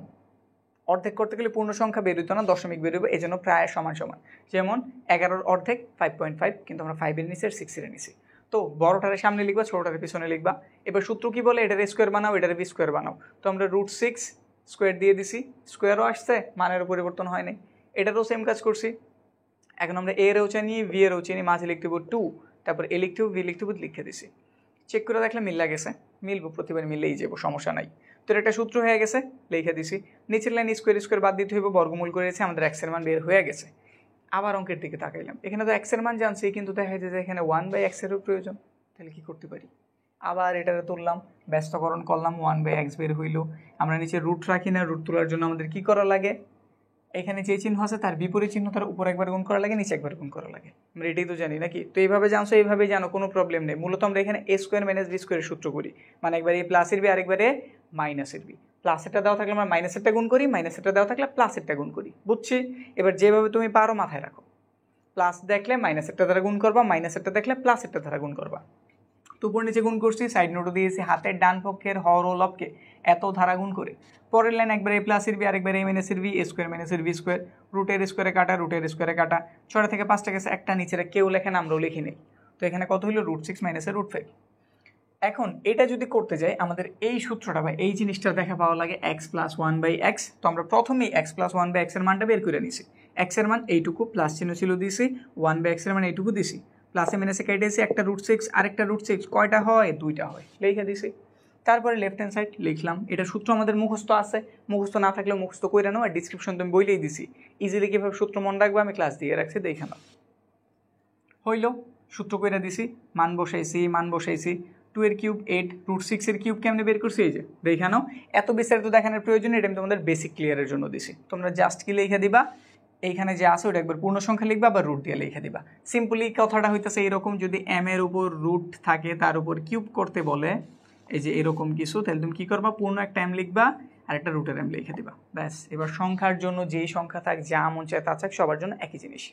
অর্ধেক করতে গেলে পূর্ণ সংখ্যা বের হইতো না দশমিক বের হইব, এই জন্য প্রায় সমান সমান। যেমন 11-র অর্ধেক 5.5, কিন্তু আমরা 5-এর নিচে 6-এর নিচে, তো বড়টারে সামনে লিখবা ছোটোটারে পিছনে লিখবা। এবার সূত্র কি বলে এটার স্কোয়ার বানাও এটার b² বানাও, তো আমরা √6 স্কোয়ার দিয়ে দিছি, স্কোয়ারও আসছে মানেরও পরিবর্তন হয় নাই, এটারও সেম কাজ করছি। এখন আমরা a এরও চিনি v এরও চিনি, মাঝে লিখতে হবো 2, তারপর a লিখতে হবো v লিখতে হবো লিখে দিছি, চেক করে দেখলে মিল গেছে, মিলবো প্রতিবার মিললেই যাবো সমস্যা নাই। তো একটা সূত্র হয়ে গেছে লিখে দিছি, নিচের লাইন স্কোয়ার বাদ দিতে হইব, বর্গমূল করেছে আমাদের এক্সের মান বের হয়ে গেছে। আবার অঙ্কের দিকে তাকাইলাম, এখানে তো এক্সের মান জানছি কিন্তু দেখা যায় যে এখানে 1/x-এরও প্রয়োজন, তাহলে কী করতে পারি, আবার এটাতে তুললাম ব্যস্তকরণ করলাম 1/x বের হইল। আমরা নিচে রুট রাখি না, রুট তোলার জন্য আমাদের কী করা লাগে, এখানে যে চিহ্ন আছে তার বিপরীত চিহ্ন তার উপর একবার গুণ করা লাগে নিচে একবার গুণ করা লাগে, আমরা এটাই তো জানি নাকি। তো এইভাবে জানছো এইভাবেই জানো, কোনো প্রবলেম নেই। মূলত আমরা এখানে a² - b² সূত্র করি, মানে একবার a প্লাসের বি আরেকবারে মাইনাসের বি, প্লাসেরটা দেওয়া থাকলে আমরা মাইনাসেরটা গুণ করি, মাইনাসেরটা দেওয়া থাকলে প্লাসেরটা গুণ করি, বুঝছি। এবার যেভাবে তুমি পারো মাথায় রাখো, প্লাস দেখলে মাইনাসেরটা দ্বারা গুণ করবা, মাইনাসেরটা দেখলে প্লাসেরটা দ্বারা গুণ করবা। তো উপর নিচে গুণ করছি, সাইড নোটও দিয়েছি হাতের ডান পক্ষের হর ও লবকে এত ধারা গুণ করে। পরের লাইন একবার a + বি আরেকবার a - বি, a² - b², রুটের স্কোয়ারে কাটা রুটের স্কোয়ারে কাটা, 6টা থেকে 5টা গেছে, একটা নিচেরা কেউ লেখেন আমরাও লিখি নেই। তো এখানে কত হলো √6 - √5। এখন এটা যদি করতে যাই আমাদের এই সূত্রটা বা এই জিনিসটা দেখা পাওয়া লাগে x + 1/x। তো আমরা প্রথমেই x + 1/x এর মানটা বের করে নিছি, x এর মান এইটুকু প্লাস চিহ্ন ছিল দিছি, 1/x এর মান এইটুকু দিছি, প্লাসে মাইনাসে কেটেছি, একটা √6 আরেকটা √6 কয়টা হয় 2টা হয়, লিখে দিছি। তারপরে লেফট হ্যান্ড সাইড লিখলাম, এটা সূত্র আমাদের মুখস্থ আছে, মুখস্থ না থাকলেও মুখস্থ করে নাও, আর ডিসক্রিপশন তুমি বইলেই দিছি, ইজিলি কীভাবে সূত্র মনে রাখবো আমি ক্লাস দিয়ে রাখছি, দেখে নাও। হইল সূত্র কইরা দিছি, মান বসাইছি 2 এর কিউব 8, √6 এর কিউব কেমনে বের করছি এই যে দেখে নাও। এত বিস্তারিত দেখানোর প্রয়োজন নেই, এটা আমি তোমাদের বেসিক ক্লিয়ারের জন্য দিছি, তোমরা জাস্ট কি লিখে দিবা এইখানে যে আছে ওটা একবার পূর্ণ সংখ্যা লিখবা, আবার রুট দিয়ে লিখে দিবা। সিম্পলি কথাটা হইতেছে এরকম, যদি এম এর উপর রুট থাকে তার উপর কিউব করতে বলে, এই যে এরকম কিছু, তাহলে তুমি কী করবা, পূর্ণ একটা এম লিখবা আর একটা রুটের এম লিখে দিবা, ব্যাস। এবার সংখ্যার জন্য যেই সংখ্যা থাক, যা মন চায় তা থাক, সবার জন্য একই জিনিস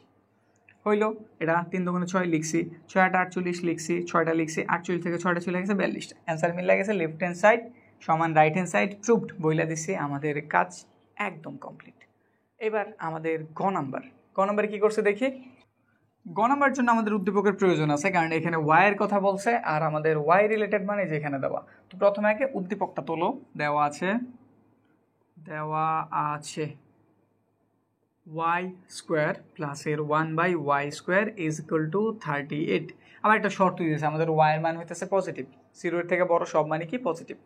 হইলো। এটা 3 দুগুণে 6 লিখছি, 6 8 48 লিখছি, 6টা লিখছি, 48 থেকে 6টা চলে গেছে 42টা, অ্যান্সার মিলে গেছে। লেফট হ্যান্ড সাইড সমান রাইট হ্যান্ড সাইড, প্রুভড, বইলা দিছি, আমাদের কাজ একদম কমপ্লিট। এবার আমাদের গ নাম্বার কী করছে দেখি। গ নাম্বার জন্য আমাদের উদ্দীপকের প্রয়োজন আছে, কারণ এখানে ওয়াইয়ের কথা বলছে আর আমাদের ওয়াই রিলেটেড মানে যেখানে দেওয়া। তো প্রথমে আগে উদ্দীপকটা তোলো, দেওয়া আছে ওয়াই স্কোয়ার প্লাস এর 1/y² ইজ ইকুয়াল টু 38। আবার একটা শর্ত দিয়েছে, আমাদের ওয়াইয়ের মান হইতেছে পজিটিভ, 0 এর থেকে বড় সব মানে কি পজিটিভ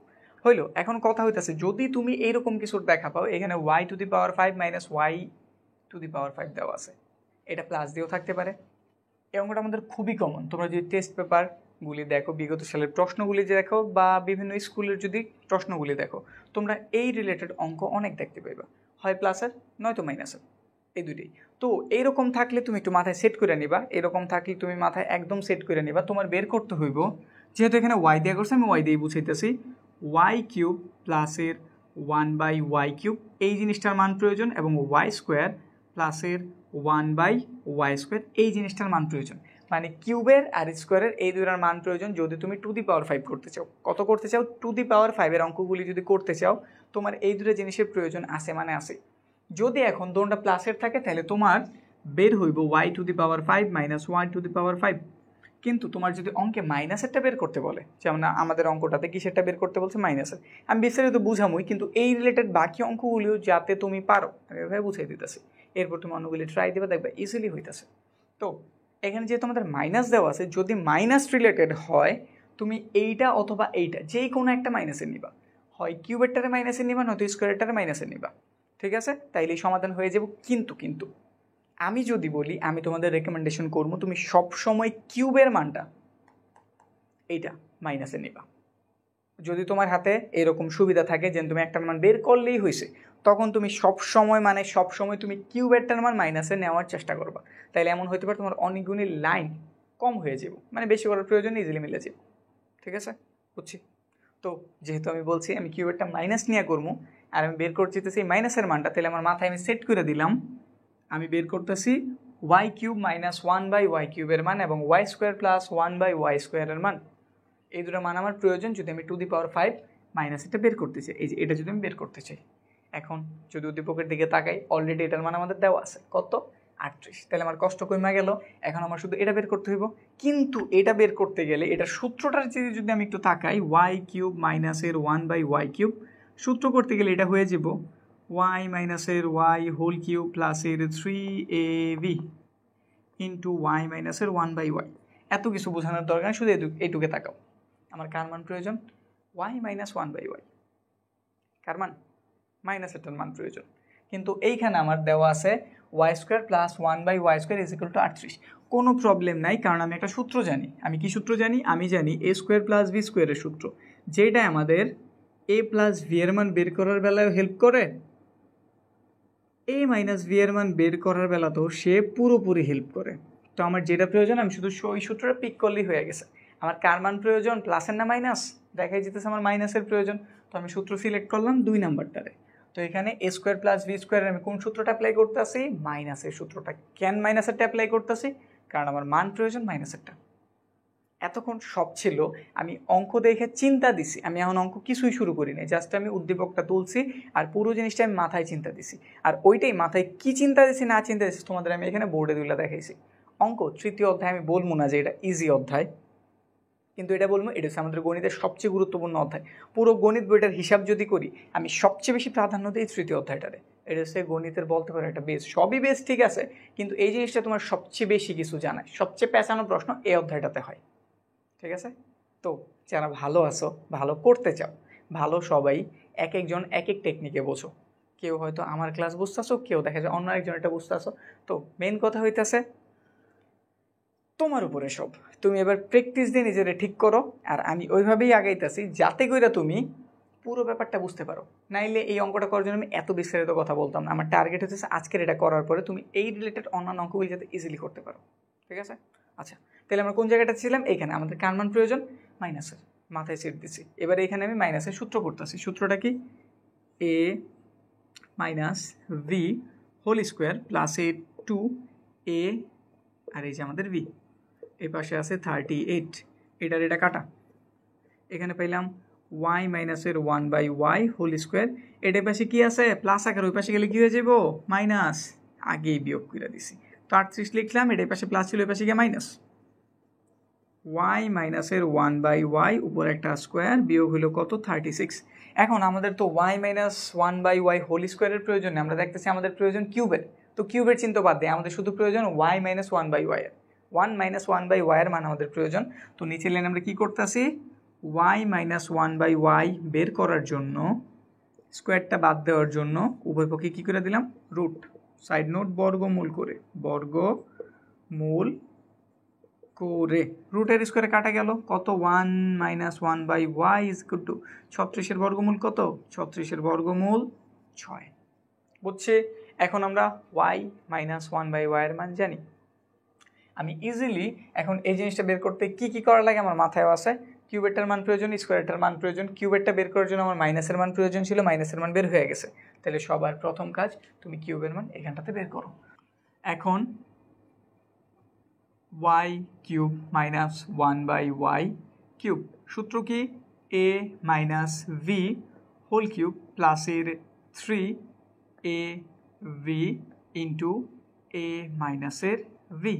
হইলো। এখন কথা হইতেছে, যদি তুমি এইরকম কিছুর দেখা পাও, এখানে y⁵ মাইনাস y⁵ দেওয়া আছে, এটা প্লাস দিয়েও থাকতে পারে। এই অঙ্কটা আমাদের খুবই কমন। তোমরা যদি টেস্ট পেপারগুলি দেখো, বিগত সালের প্রশ্নগুলি দেখো, বা বিভিন্ন স্কুলের যদি প্রশ্নগুলি দেখো, তোমরা এই রিলেটেড অঙ্ক অনেক দেখতে পাইবা, হয় প্লাসের নয়তো মাইনাসের, এই দুইটাই। তো এইরকম থাকলে তুমি একটু মাথায় সেট করে নিবা, এরকম থাকলে তুমি মাথায় একদম সেট করে নিবা। তোমার বের করতে হইব, যেহেতু এখানে ওয়াই দিয়ে করছে, আমি ওয়াই দিয়েই বুঝাইতেছি, y³ প্লাসের 1/y³ এই জিনিসটার মান প্রয়োজন, এবং y² প্লাসের 1/y² এই জিনিসটার মান প্রয়োজন। মানে কিউবের আর স্কোয়ারের এই দুইটার মান প্রয়োজন যদি তুমি 2⁵ করতে চাও। কত করতে চাও? 2⁵ এর অঙ্কগুলি যদি করতে চাও, তোমার এই দুটো জিনিসের প্রয়োজন আছে, মানে আছে। যদি এখন দোনটা প্লাসের থাকে, তাহলে তোমার বের হইব y⁵ মাইনাস y⁵। কিন্তু তোমার যদি অঙ্কে মাইনাসেরটা বের করতে বলে, যেমন আমাদের অঙ্কটাতে কিসেরটা বের করতে বলছে, মাইনাসের, আমি বিস্তারিত বুঝামই, কিন্তু এই রিলেটেড বাকি অঙ্কগুলিও যাতে তুমি পারো আমি এভাবে বুঝাই দিতেছি। এরপর তুমি অন্যগুলি ট্রাই দেবে, দেখবে ইজিলি হইতেছে। তো এখানে যেহেতু আমাদের মাইনাস দেওয়া আছে, যদি মাইনাস রিলেটেড হয়, তুমি এইটা অথবা এইটা যেই কোনো একটা মাইনাসের নিবা, হয় কিউবেরটারে মাইনাসের নিবা, নয়তো স্কোয়ারেরটারে মাইনাসের নিবা, ঠিক আছে? তাইলেই সমাধান হয়ে যাব। কিন্তু আমি যদি বলি, আমি তোমাদের রেকমেন্ডেশন করবো, তুমি সবসময় কিউবের মানটা এইটা মাইনাসে নিবা। যদি তোমার হাতে এরকম সুবিধা থাকে যে তুমি একটা মান বের করলেই হয়েছে, তখন তুমি সবসময় তুমি কিউবেরটার মান মাইনাসে নেওয়ার চেষ্টা করবা। তাইলে এমন হতে পারে তোমার অনেকগুলি লাইন কম হয়ে যাব, মানে বেশি করার প্রয়োজন ইজিলি মিলে যাব, ঠিক আছে? বুঝছি। তো যেহেতু আমি বলছি আমি কিউবেরটা মাইনাস নিয়ে করবো, আর আমি বের করতেছি মাইনাসের মানটা, তাহলে আমার মাথায় আমি সেট করে দিলাম, আমি বের করতেছি y³ মাইনাস 1/y³ এর মান এবং y² প্লাস 1/y² এর মান। এই দুটো মান আমার প্রয়োজন যদি আমি 2⁵ মাইনাস এটা বের করতে চাই। এই যে এটা যদি আমি বের করতে চাই, এখন যদি উদ্দীপকের দিকে তাকাই, অলরেডি এটার মান আমাদের দেওয়া আছে কত, 38। তাহলে আমার কষ্ট কমে গেল, এখন আমার শুধু এটা বের করতে হইব। কিন্তু এটা বের করতে গেলে এটার সূত্রটার যদি আমি একটু তাকাই, y³ মাইনাসের 1/y³ সূত্র করতে গেলে এটা হয়ে যাব y মাইনাসের y³ প্লাসের 3ab ইন্টু y মাইনাসের 1/y। এত কিছু বোঝানোর দরকার, শুধু এইটুকে তাকাও। আমার কার মান প্রয়োজন? y minus 1/y। কার মান? মাইনাসেরটার মান প্রয়োজন। কিন্তু এইখানে আমার দেওয়া আছে y² plus 1/y² is equal two 38। কোনো প্রবলেম নাই, কারণ আমি একটা সূত্র জানি। আমি কি সূত্র জানি? আমি জানি a² প্লাস b² এর সূত্র, যেটা আমাদের a প্লাস v এর মান বের করার বেলায় হেল্প করে, a মাইনাস v এর মান বের করার বেলাতেও সে পুরোপুরি হেল্প করে। তো আমার যেটা প্রয়োজন আমি শুধু ওই সূত্রটা পিক করলেই হয়ে গেছে। আমার কার মান প্রয়োজন? প্লাসের না মাইনাস? দেখাই যেতেছে আমার মাইনাসের প্রয়োজন, তো আমি সূত্র সিলেক্ট করলাম 2 নাম্বারটারে। তো এখানে a² প্লাস v² আমি কোন সূত্রটা অ্যাপ্লাই করতেছি? মাইনাসের সূত্রটা। কেন মাইনাসেরটা অ্যাপ্লাই করতেছি? কারণ আমার মান প্রয়োজন মাইনাসেরটা। এতক্ষণ সব ছিল, আমি অঙ্ক দেখে চিন্তা দিছি, আমি এখন অঙ্ক কিছুই শুরু করি নাই, জাস্ট আমি উদ্দীপকটা তুলছি আর পুরো জিনিসটা আমি মাথায় চিন্তা দিছি। আর ওইটাই মাথায় কি চিন্তা দিছি না চিন্তা দিছি তোমাদের আমি এখানে বোর্ডে তুলে দেখাইছি। অঙ্ক 3য় অধ্যায় আমি বলবো না যে এটা ইজি অধ্যায়, কিন্তু এটা বলবো এটা হচ্ছে আমাদের গণিতের সবচেয়ে গুরুত্বপূর্ণ অধ্যায়। পুরো গণিত বইটার হিসাব যদি করি, আমি সবচেয়ে বেশি প্রাধান্য দিই 3য় অধ্যায়টারে। এটা হচ্ছে গণিতের বলতে পারে একটা বেস, সবই বেস ঠিক আছে, কিন্তু এই জিনিসটা তোমার সবচেয়ে বেশি কিছু জানায়, সবচেয়ে পেঁচানো প্রশ্ন এই অধ্যায়টাতে হয়, ঠিক আছে? তো যারা ভালো আছো, ভালো করতে চাও, ভালো সবাই এক একজন এক এক টেকনিকে বোঝো। কেউ হয়তো আমার ক্লাস বুঝতেছো, কেউ দেখা যায় অন্য একজন এটা বুঝতেছো। তো মেন কথা হইতেছে তোমার উপরে সব, তুমি এবার প্র্যাকটিস দিয়ে নিজেরা ঠিক করো, আর আমি ওইভাবেই আগাইতেছি যাতে করে তুমি পুরো ব্যাপারটা বুঝতে পারো, নাইলে এই অঙ্কটা করার জন্য আমি এত বিস্তারিত কথা বলতাম না। আমার টার্গেট হচ্ছে আজকের এটা করার পরে তুমি এই রিলেটেড অন্যান্য অঙ্কগুলি যাতে ইজিলি করতে পারো, ঠিক আছে? আচ্ছা, তাহলে আমরা কোন জায়গাটা ছিলাম? এখানে আমাদের কার মান প্রয়োজন? মাইনাসের। মাথায় সেট দিচ্ছি। এবারে এখানে আমি মাইনাসের সূত্র করতেছি। সূত্রটা কি? A minus V whole square plus a two a, আর এই যে আমাদের ভি, এই পাশে আছে 38, এটার এটা কাটা। এখানে পেলাম ওয়াই মাইনাসের 1/y হোল স্কোয়ার, এটার পাশে কি আছে? প্লাস আকার, ওই পাশে গেলে কি হয়ে যাব? মাইনাস। আগেই বিয়োগ করে দিছি, তো 38 লিখলাম, এটার পাশে প্লাস ছিল, ওই পাশে গিয়ে মাইনাস। ওয়াই মাইনাসের 1/y উপর একটা স্কোয়ার, বিয়োগ হলো কত? 36। এখন আমাদের তো ওয়াই মাইনাস 1/y হোল স্কোয়ারের প্রয়োজন নেই, আমরা দেখতেছি আমাদের প্রয়োজন কিউবের। তো কিউবের চিন্তা বাদ দিয়ে আমাদের শুধু প্রয়োজন ওয়াই মাইনাস 1/y এর। 1 মাইনাস 1/y এর মান আমাদের প্রয়োজন। তো নিচের লাইনে আমরা কি করতেছি? ওয়াই মাইনাস 1/y বের করার জন্য, স্কোয়ারটা বাদ দেওয়ার জন্য উভয় পক্ষে কী করে দিলাম? রুট। সাইড নোট, বর্গমূল করে, বর্গমূল করে রুটের স্কোয়ারে কাটা গেল কত? 1 minus 1/y is equal to 36-এর বর্গমূল কত? 36-এর বর্গমূল 6। বুঝছে? এখন আমরা y মাইনাস 1/y এর মান জানি। আমি ইজিলি এখন এই জিনিসটা বের করতে কি কি করা লাগে আমার মাথায়ও আছে। কিউবেরটার মান প্রয়োজন, স্কোয়ারটার মান প্রয়োজন। কিউবেরটা বের করার জন্য আমার মাইনাসের মান প্রয়োজন ছিল, মাইনাসের মান বের হয়ে গেছে। তাহলে সবার প্রথম কাজ তুমি কিউবের মান এখানটাতে বের করো। এখন y cube minus 1/y cube, সূত্র কি? a minus V whole cube প্লাসের 3av ইন্টু a মাইনাসের ভি।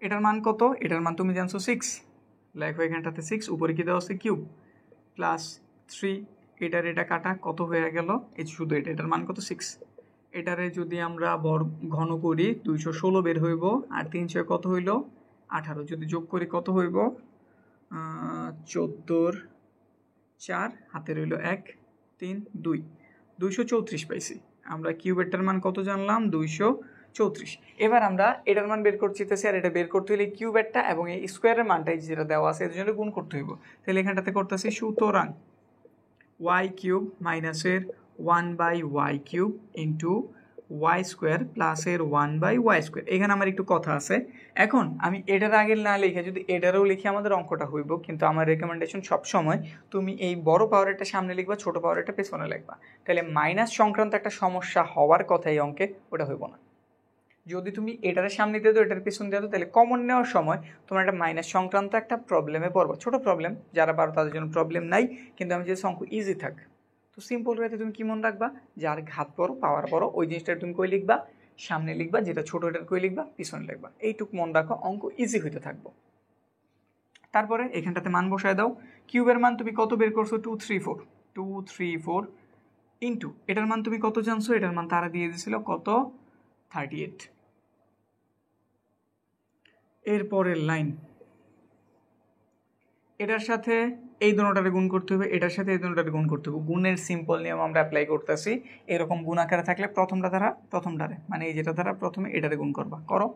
এটার মান কত? এটার মান তুমি জানছো 6, লেখো এখানটাতে 6, উপরে কি দেওয়া আছে? কিউব প্লাস 3, এটার এটা কাটা, কত হয়ে গেল? এই শুধু এটার মান কত? 6। এটারে যদি আমরা ঘন করি 216 বের হইব, আর 300 কত হইল? 18। যদি যোগ করি কত হইব? 14 4, হাতে রইল 1 3 2, 234 পাইছি। আমরা কিউবেরটার মান কত জানলাম? 234। এবার আমরা এটার মান বের করতে চাইতেছি, আর এটা বের করতে হলে কিউবেরটা এবং এই স্কোয়ারের মানটাই যেটা দেওয়া আছে এর জন্য গুণ করতে হইব। তাহলে এখানটাতে করতেছি, সুতরাং y কিউব মাইনাসের 1/y cube into y square প্লাসের 1/y স্কোয়ার। এখানে আমার একটু কথা আছে। এখন আমি এটার আগে না লিখে যদি এটারও লিখে আমাদের অঙ্কটা হইব, কিন্তু আমার রেকমেন্ডেশন সবসময় তুমি এই বড় পাওয়ারটা সামনে লিখবা, ছোট পাওয়ারটা পেছনে লিখবা। তাহলে মাইনাস সংক্রান্ত একটা সমস্যা হওয়ার কথা এই অঙ্কে, ওটা হইব না। যদি তুমি এটার সামনে দিয়ে দাও, এটার পিছনে দিয়ে দাও, তাহলে কমন নেওয়ার সময় তোমার একটা মাইনাস সংক্রান্ত একটা প্রবলেমে পড়বো। ছোট প্রবলেম, যারা পারো তাদের জন্য প্রবলেম নাই, কিন্তু আমি যে অঙ্ক ইজি থাক। তো সিম্পল ওয়েতে তুমি কি মনে রাখবা? যার ঘাত বড় পাওয়ার বড়, ওই জিনিসটা তুমি কই লিখবা? সামনে লিখবা। যেটা ছোট এটার কই লিখবা? পিছনে লিখবা। এইটুক মনে রাখো, অঙ্ক ইজি হইতে থাকবো। তারপরে এখানটাতে মান বসায় দাও। কিউবের মান তুমি কত বের করছো? 234 ইন্টু এটার মান তুমি কত জানছো? এটার মান তারা দিয়ে দিয়েছিল কত? 38। এরপরের লাইন, এটার সাথে এই দুটোটারে গুণ করতে হবে, এটার সাথে এই দুটোটারে গুণ করতে হবে। গুণের সিম্পল নিয়ম আমরা অ্যাপ্লাই করতেছি। এরকম গুণ আকারে থাকলে প্রথমটা দ্বারা প্রথমটারে, মানে এই যেটা দ্বারা প্রথমে এটারে গুণ করবা, করো।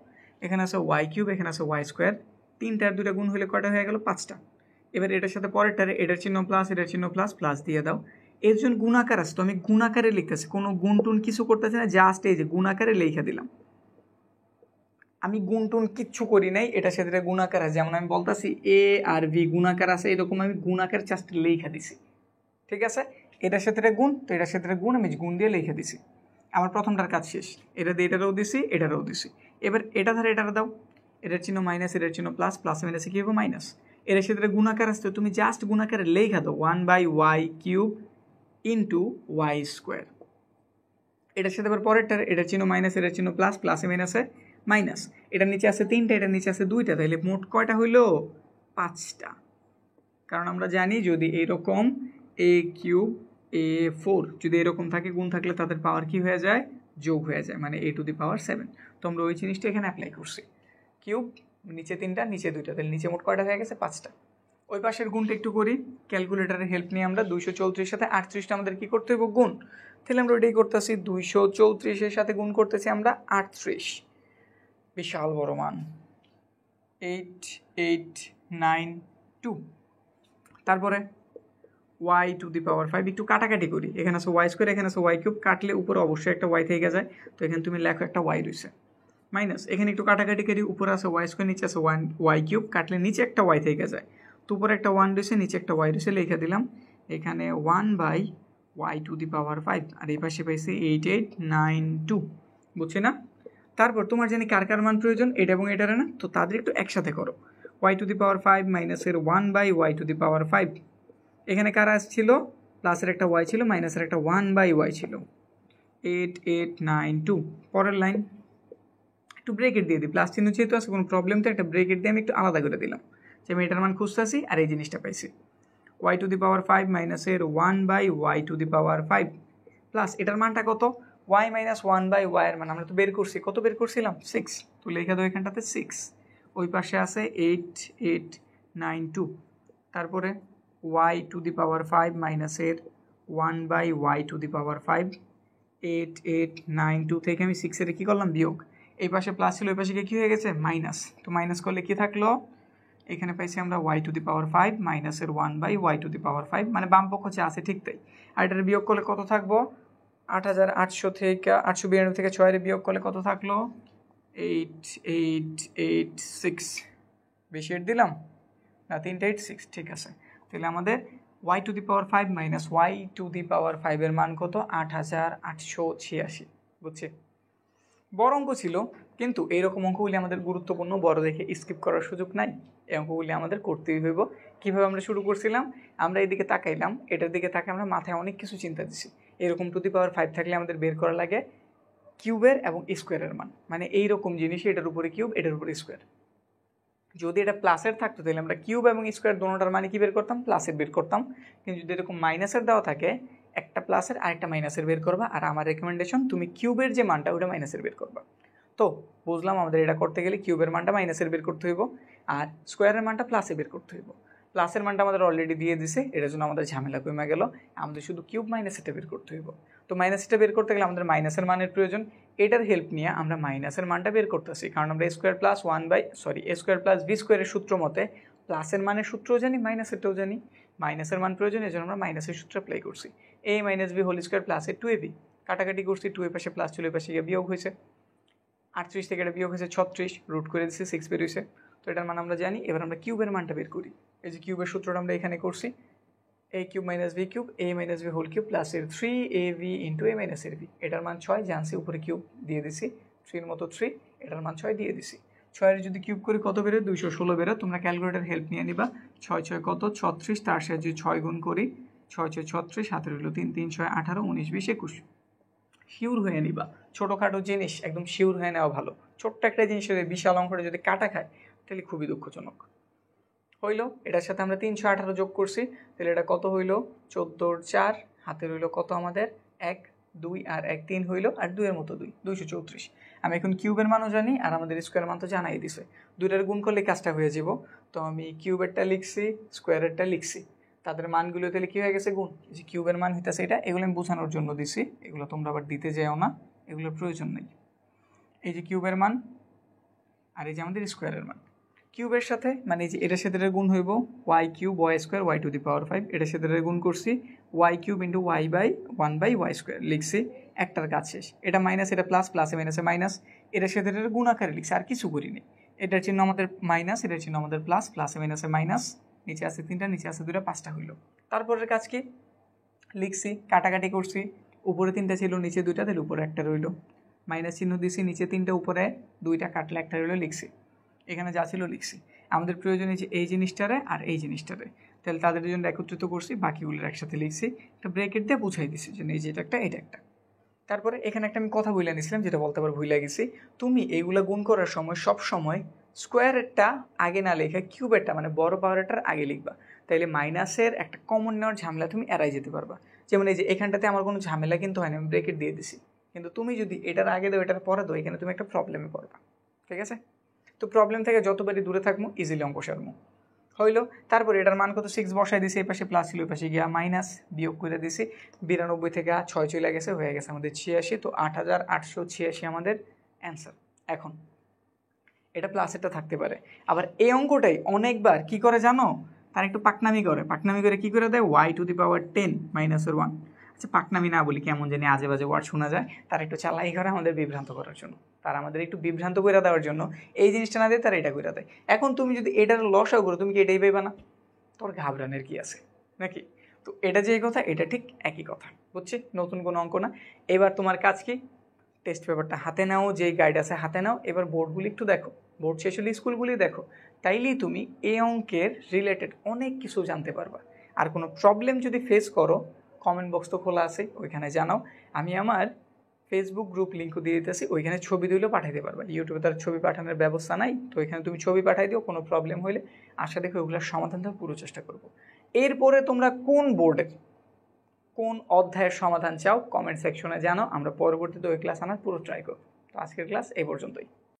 এখানে আছে ওয়াই কিউব, এখানে আছে ওয়াই স্কোয়ার, 3টার 2টা গুণ হলে কয়টা হয়ে গেল? 5টা। এবার এটার সাথে পরেরটারে এটার চিহ্ন প্লাস, এটার চিহ্ন প্লাস, প্লাস দিয়ে দাও। এর জন্য গুণ আকার আছে, তো আমি গুণ আকারে লিখতেছি, কোনো গুণ টুন কিছু করতেছি না, জাস্ট এই যে গুণ আকারে লিখে দিলাম। আমি গুণ টুন কিচ্ছু করি নাই, এটার সাথে গুণাকার আছে, যেমন আমি বলতেছি এ আর ভি গুণাকার আছে, এরকম আমি গুণাকার জাস্ট লেখা দিছি, ঠিক আছে? এটার সাথে গুণ, তো এটার সাথে গুণ আমি গুণ দিয়ে লিখে দিছি। আমার প্রথমটার কাজ শেষ। এটা দিয়ে এটারও দিছি, এটারও দিছি। এবার এটা ধারে এটার দাও, এটার চিহ্ন মাইনাস, এটার চিহ্ন প্লাস, প্লাস মাইনাসে কী হবে? মাইনাস। এটার সাথে গুণাকার আসতে তুমি জাস্ট গুণাকারে লেখা দাও 1/y cube into Y square. এটার সাথে আবার পরেরটার এটার চিহ্ন মাইনাস, এটার চিহ্ন প্লাস, প্লাসে মাইনাসে মাইনাস। এটার নিচে আছে 3টা, এটার নিচে আছে 2টা, তাহলে মোট কয়টা হইল? 5টা। কারণ আমরা জানি যদি এইরকম a কিউব a4 যদি এরকম থাকে, গুণ থাকলে তাদের পাওয়ার কি হয়ে যায়? যোগ হয়ে যায়, মানে a⁴ তো আমরা ওই জিনিসটা এখানে অ্যাপ্লাই করছি। কিউব নিচে 3টা, নিচে 2টা, তাহলে নিচে মোট কয়টা হয়ে গেছে? 5টা। ওই পাশের গুণটা একটু করি, ক্যালকুলেটারের হেল্প নিয়ে আমরা 234 সাথে 38টা আমাদের কি করতে হবে? গুণ। তাহলে আমরা ওইটাই করতেছি, 234-এর সাথে গুণ করতেছি আমরা 38, বিশাল বড় মান 8892। তারপরে ওয়াই টু দি পাওয়ার 5 একটু কাটাকাটি করি, এখানে আছে ওয়াই স্কোয়ার, এখানে আছে ওয়াই কিউব, কাটলে উপরে অবশ্যই একটা ওয়াই থেকে যায়, তো এখানে তুমি লেখো একটা ওয়াই রয়েছে, মাইনাস এখানে একটু কাটাকাটি করি, উপরে আছে ওয়াই স্কোয়ার, নিচে আছে ওয়াই কিউব, কাটলে নিচে একটা ওয়াই থেকে যায়, তো উপরে একটা 1 রয়েছে, নিচে একটা ওয়াই রয়েছে, লিখে দিলাম এখানে 1/y টু দি পাওয়ার 5, আর এই পাশে পাইছি 8892, বুঝছি না? তারপর তোমার জানি কার কার মান প্রয়োজন, এটা এবং এটার না, তো তাদের একটু একসাথে করো, y টু দি পাওয়ার 5 মাইনাসের 1/y টু দি পাওয়ার 5, এখানে কার আসছিল, প্লাসের একটা y ছিল, মাইনাসের একটা 1/y ছিল, 8892। পরের লাইন একটু ব্রেকেট দিয়ে দিই, প্লাস চিহ্ন যেহেতু আছে কোনো প্রবলেম, তো একটা ব্রেকেট দিয়ে আমি একটু আলাদা করে দিলাম যে আমি এটার মান খুঁজতেছি আর এই জিনিসটা পাইছি, y টু দি পাওয়ার 5 মাইনাসের 1/y two the power 5 plus এটার মানটা কত, y মাইনাস 1/y এর মান আমরা তো বের করছি, কত বের করছিলাম 6, তো লেখা দাও এখানটাতে 6, ওই পাশে আছে 8892, তারপরে y টু দি পাওয়ার 5 মাইনাসের 1/y টু দি পাওয়ার 5, 8892 থেকে আমি 6 এর কী করলাম বিয়োগ, এই পাশে প্লাস ছিল, ওই পাশে কী হয়ে গেছে মাইনাস, তো মাইনাস করলে কী থাকলো, এখানে পাইছি আমরা y টু দি পাওয়ার 5 মাইনাসের 1/y টু দি পাওয়ার 5, মানে বাম পক্ষ যা আছে ঠিক তাই, আর এটার বিয়োগ করলে কত থাকবো, 8800 থেকে 892 থেকে 6 এর বিয়োগ করলে কত থাকলো 8886, বেশি এর দিলাম না, 386, ঠিক আছে, তাহলে আমাদের y to the power 5 minus y to the power 5 এর মান কত 8886, বুঝছি? বড় অঙ্ক ছিল, কিন্তু এইরকম অঙ্কগুলি আমাদের গুরুত্বপূর্ণ, বড় দেখে স্কিপ করার সুযোগ নাই, এই অঙ্কগুলি আমাদের করতেই হইব। কীভাবে আমরা শুরু করছিলাম, আমরা এইদিকে তাকাইলাম, এটার দিকে তাকে আমরা মাথায় অনেক কিছু চিন্তা দিছি, এরকম টু দি পাওয়ার 5 থাকলে আমাদের বের করা লাগে কিউবের এবং স্কোয়ারের মান, মানে এইরকম জিনিস, এটার উপরে কিউব, এটার উপরে স্কোয়ার। যদি এটা প্লাসের থাকতো তাহলে আমরা কিউব এবং স্কোয়ার দোনোটার মানে কি বের করতাম, প্লাসের বের করতাম, কিন্তু যদি এরকম মাইনাসের দেওয়া থাকে, একটা প্লাসের আরেকটা মাইনাসের বের করবা, আর আমার রেকমেন্ডেশন তুমি কিউবের যে মানটা ওটা মাইনাসের বের করবা। তো বুঝলাম আমাদের এটা করতে গেলে কিউবের মানটা মাইনাসের বের করতে হইব, আর স্কোয়ারের মানটা প্লাসে বের করতে হইব। প্লাসের মানটা আমাদের অলরেডি দিয়ে দিছে, এটার জন্য আমাদের ঝামেলা কমে গেল, আমাদের শুধু কিউব মাইনাসেরটা বের করতে হইব। তো মাইনাসটা বের করতে গেলে আমাদের মাইনাসের মানের প্রয়োজন, এটার হেল্প নিয়ে আমরা মাইনাসের মানটা বের করতেছি, কারণ আমরা a স্কোয়ার প্লাস b স্কোয়ারের সূত্র মতে প্লাসের মানের সূত্রও জানি, মাইনাসেরটাও জানি, মাইনাসের মান প্রয়োজন, এই জন্য আমরা মাইনাসের সূত্র অ্যাপ্লাই করছি, a minus b whole square প্লাসের 2ab, কাটাকাটি করছি, 2 এর পাশে প্লাস ছিল, এর পাশে গিয়ে বিয়োগ হয়েছে, 38 থেকে এটা বিয়োগ হয়েছে 36, রুট করে দিচ্ছি 6 বের হয়েছে, তো এটার মান আমরা জানি। এবার আমরা কিউবের মানটা বের করি, এই যে কিউবের সূত্রটা আমরা এখানে করছি, a cube minus B cube, a minus B whole cube প্লাসের 3ab ইন্টু a মাইনাস এর বি, এটার মান 6 জানছি, উপরে কিউব দিয়ে দিছি, 3 এর মতো 3, এটার মান 6 দিয়ে দিছি, 6 এর যদি কিউব করি কত বেরো, 216 বেরো, তোমরা ক্যালকুলেটার হেল্প নিয়ে নিবা, 6 6 কত 36, তার সাথে যদি 6 গুণ করি 6 6 36, হাতে রইল 3 3 6 18 19 20 21, শিওর হয়ে নিবা, ছোটোখাটো জিনিস একদম শিওর হয়ে নেওয়া ভালো, ছোট্ট একটা জিনিসের বিশাল অঙ্কটা যদি কাটা খায় তাহলে খুবই দুঃখজনক। হইলো, এটার সাথে আমরা 318 যোগ করছি, তাহলে এটা কত হইলো 14 4, হাতে রইল কত আমাদের 1 2 আর 1 3 হইলো, আর 2 এর মতো 2 234। আমি এখন কিউবের মানও জানি, আর আমাদের স্কোয়ার মান তো জানাই দিছে, দুইটার গুণ করলে কাজটা হয়ে যাব, তো আমি কিউবেরটা লিখছি, স্কোয়ারেরটা লিখছি, তাদের মানগুলো তাহলে কী হয়ে গেছে গুণ, যে কিউবের মান হইতেছে এটা, এগুলো আমি বোঝানোর জন্য দিছি, এগুলো তোমরা আবার দিতে যাও না, এগুলোর প্রয়োজন নেই। এই যে কিউবের মান আর এই যে আমাদের স্কোয়ারের মান, কিউবের সাথে মানে যে এটার সাথে গুণ হইব y cube y square y to the power 5, এটার সাথে গুণ করছি y cube into y by 1/y square লিখছি, একটার কাজ শেষ, এটা মাইনাস এটা প্লাস, প্লাসে মাইনাসে মাইনাস, এটার সাথে গুণ আকারে লিখছি, আর কিছু করিনি, এটার চিহ্ন আমাদের মাইনাস, এটার চিহ্ন আমাদের প্লাস, প্লাসে মাইনাসে মাইনাস, নিচে আছে 3টা, নিচে আছে 2টা, 5টা হইলো। তারপরের কাজ কি লিখছি, কাটাকাটি করছি, উপরে 3টা ছিল, নিচে 2টা, তাহলে উপরে একটা রইলো, মাইনাস চিহ্ন দিছি, নিচে 3টা, উপরে 2টা, কাটলে একটা রইলো, লিখছি, এখানে যা ছিল লিখছি। আমাদের প্রয়োজন যে এই জিনিসটারে আর এই জিনিসটারে, তাহলে তাদের দুজন একত্রিত করছি, বাকিগুলোর একসাথে লিখছি, একটা ব্রেকেট দিয়ে বুঝাই দিছি যে এই যে এটা একটা, এটা একটা। তারপরে এখানে একটা আমি কথা বলে নিয়েছিলাম, যেটা বলতে আবার ভুলে গেছি, তুমি এইগুলো গুণ করার সময় সব সময় স্কোয়ারেরটা আগে না লেখা কিউবেরটা মানে বড় পাওয়ারটার আগে লিখবা, তাইলে মাইনাসের একটা কমন নেওয়ার ঝামেলা তুমি এড়াই যেতে পারবা। যেমন এই যে এখানটাতে আমার কোনো ঝামেলা কিন্তু হয় না, আমি ব্রেকেট দিয়ে দিছি, কিন্তু তুমি যদি এটার আগে দাও এটার পরে দাও, এখানে তুমি একটা প্রবলেমে পড়বা, ঠিক আছে? তো প্রবলেম থেকে যতবারই দূরে থাকবো ইজিলি অঙ্ক সারবো। হইলো, তারপরে এটার মান কত 6 বসাই দিছি, এই পাশে প্লাস ছিল, এই পাশে গিয়া মাইনাস, বিয়োগ করে দিছি, 92 থেকে 6 চলে গেছে, হয়ে গেছে আমাদের 86, তো 8886 আমাদের অ্যান্সার। এখন এটা প্লাসেরটা থাকতে পারে, আবার এই অঙ্কটাই অনেকবার কি করে জানো, তারা একটু পাকনামি করে কী করে দেয় y⁻10 -1। আচ্ছা পাকনামি না বলি, কেমন জানি আজে বাজে ওয়ার্ড শোনা যায়, তারা একটু চালাই করে আমাদের বিভ্রান্ত করার জন্য, তারা আমাদের একটু বিভ্রান্ত করে দেওয়ার জন্য এই জিনিসটা না দিয়ে তারা এটা করে দেয়। এখন তুমি যদি এটার লসাও করো, তুমি কি এটাই পাইবা না? তোর ঘাবড়ানোর কি আছে নাকি? তো এটা যে কথা, এটা ঠিক একই কথা, বুঝছি? নতুন কোনো অঙ্ক না। এবার তোমার কাজ কি, টেস্ট পেপারটা হাতে নাও, যেই গাইড আছে হাতে নাও, এবার বোর্ডগুলি একটু দেখো, বোর্ড শেষ হলে স্কুলগুলি দেখো, তাইলেই তুমি এই অঙ্কের রিলেটেড অনেক কিছু জানতে পারবা। আর কোনো প্রবলেম যদি ফেস করো, কমেন্ট বক্স তো খোলা আছে, ওইখানে জানাও। আমি আমার ফেসবুক গ্রুপ লিঙ্কও দিয়ে দিতেছি, ওইখানে ছবি দিলেও পাঠাইতে পারবা। ইউটিউবে তার ছবি পাঠানোর ব্যবস্থা নাই, তো ওইখানে তুমি ছবি পাঠাই দিও। কোনো প্রবলেম হলে আশা দেখো ওগুলোর সমাধান দেওয়ার পুরো চেষ্টা করবো। এরপরে তোমরা কোন বোর্ডের কোন অধ্যায়ের সমাধান চাও কমেন্ট সেকশনে জানাও, আমরা পরবর্তীতে ওই ক্লাস আনার পুরো ট্রাই করব। তো আজকের ক্লাস এই পর্যন্তই।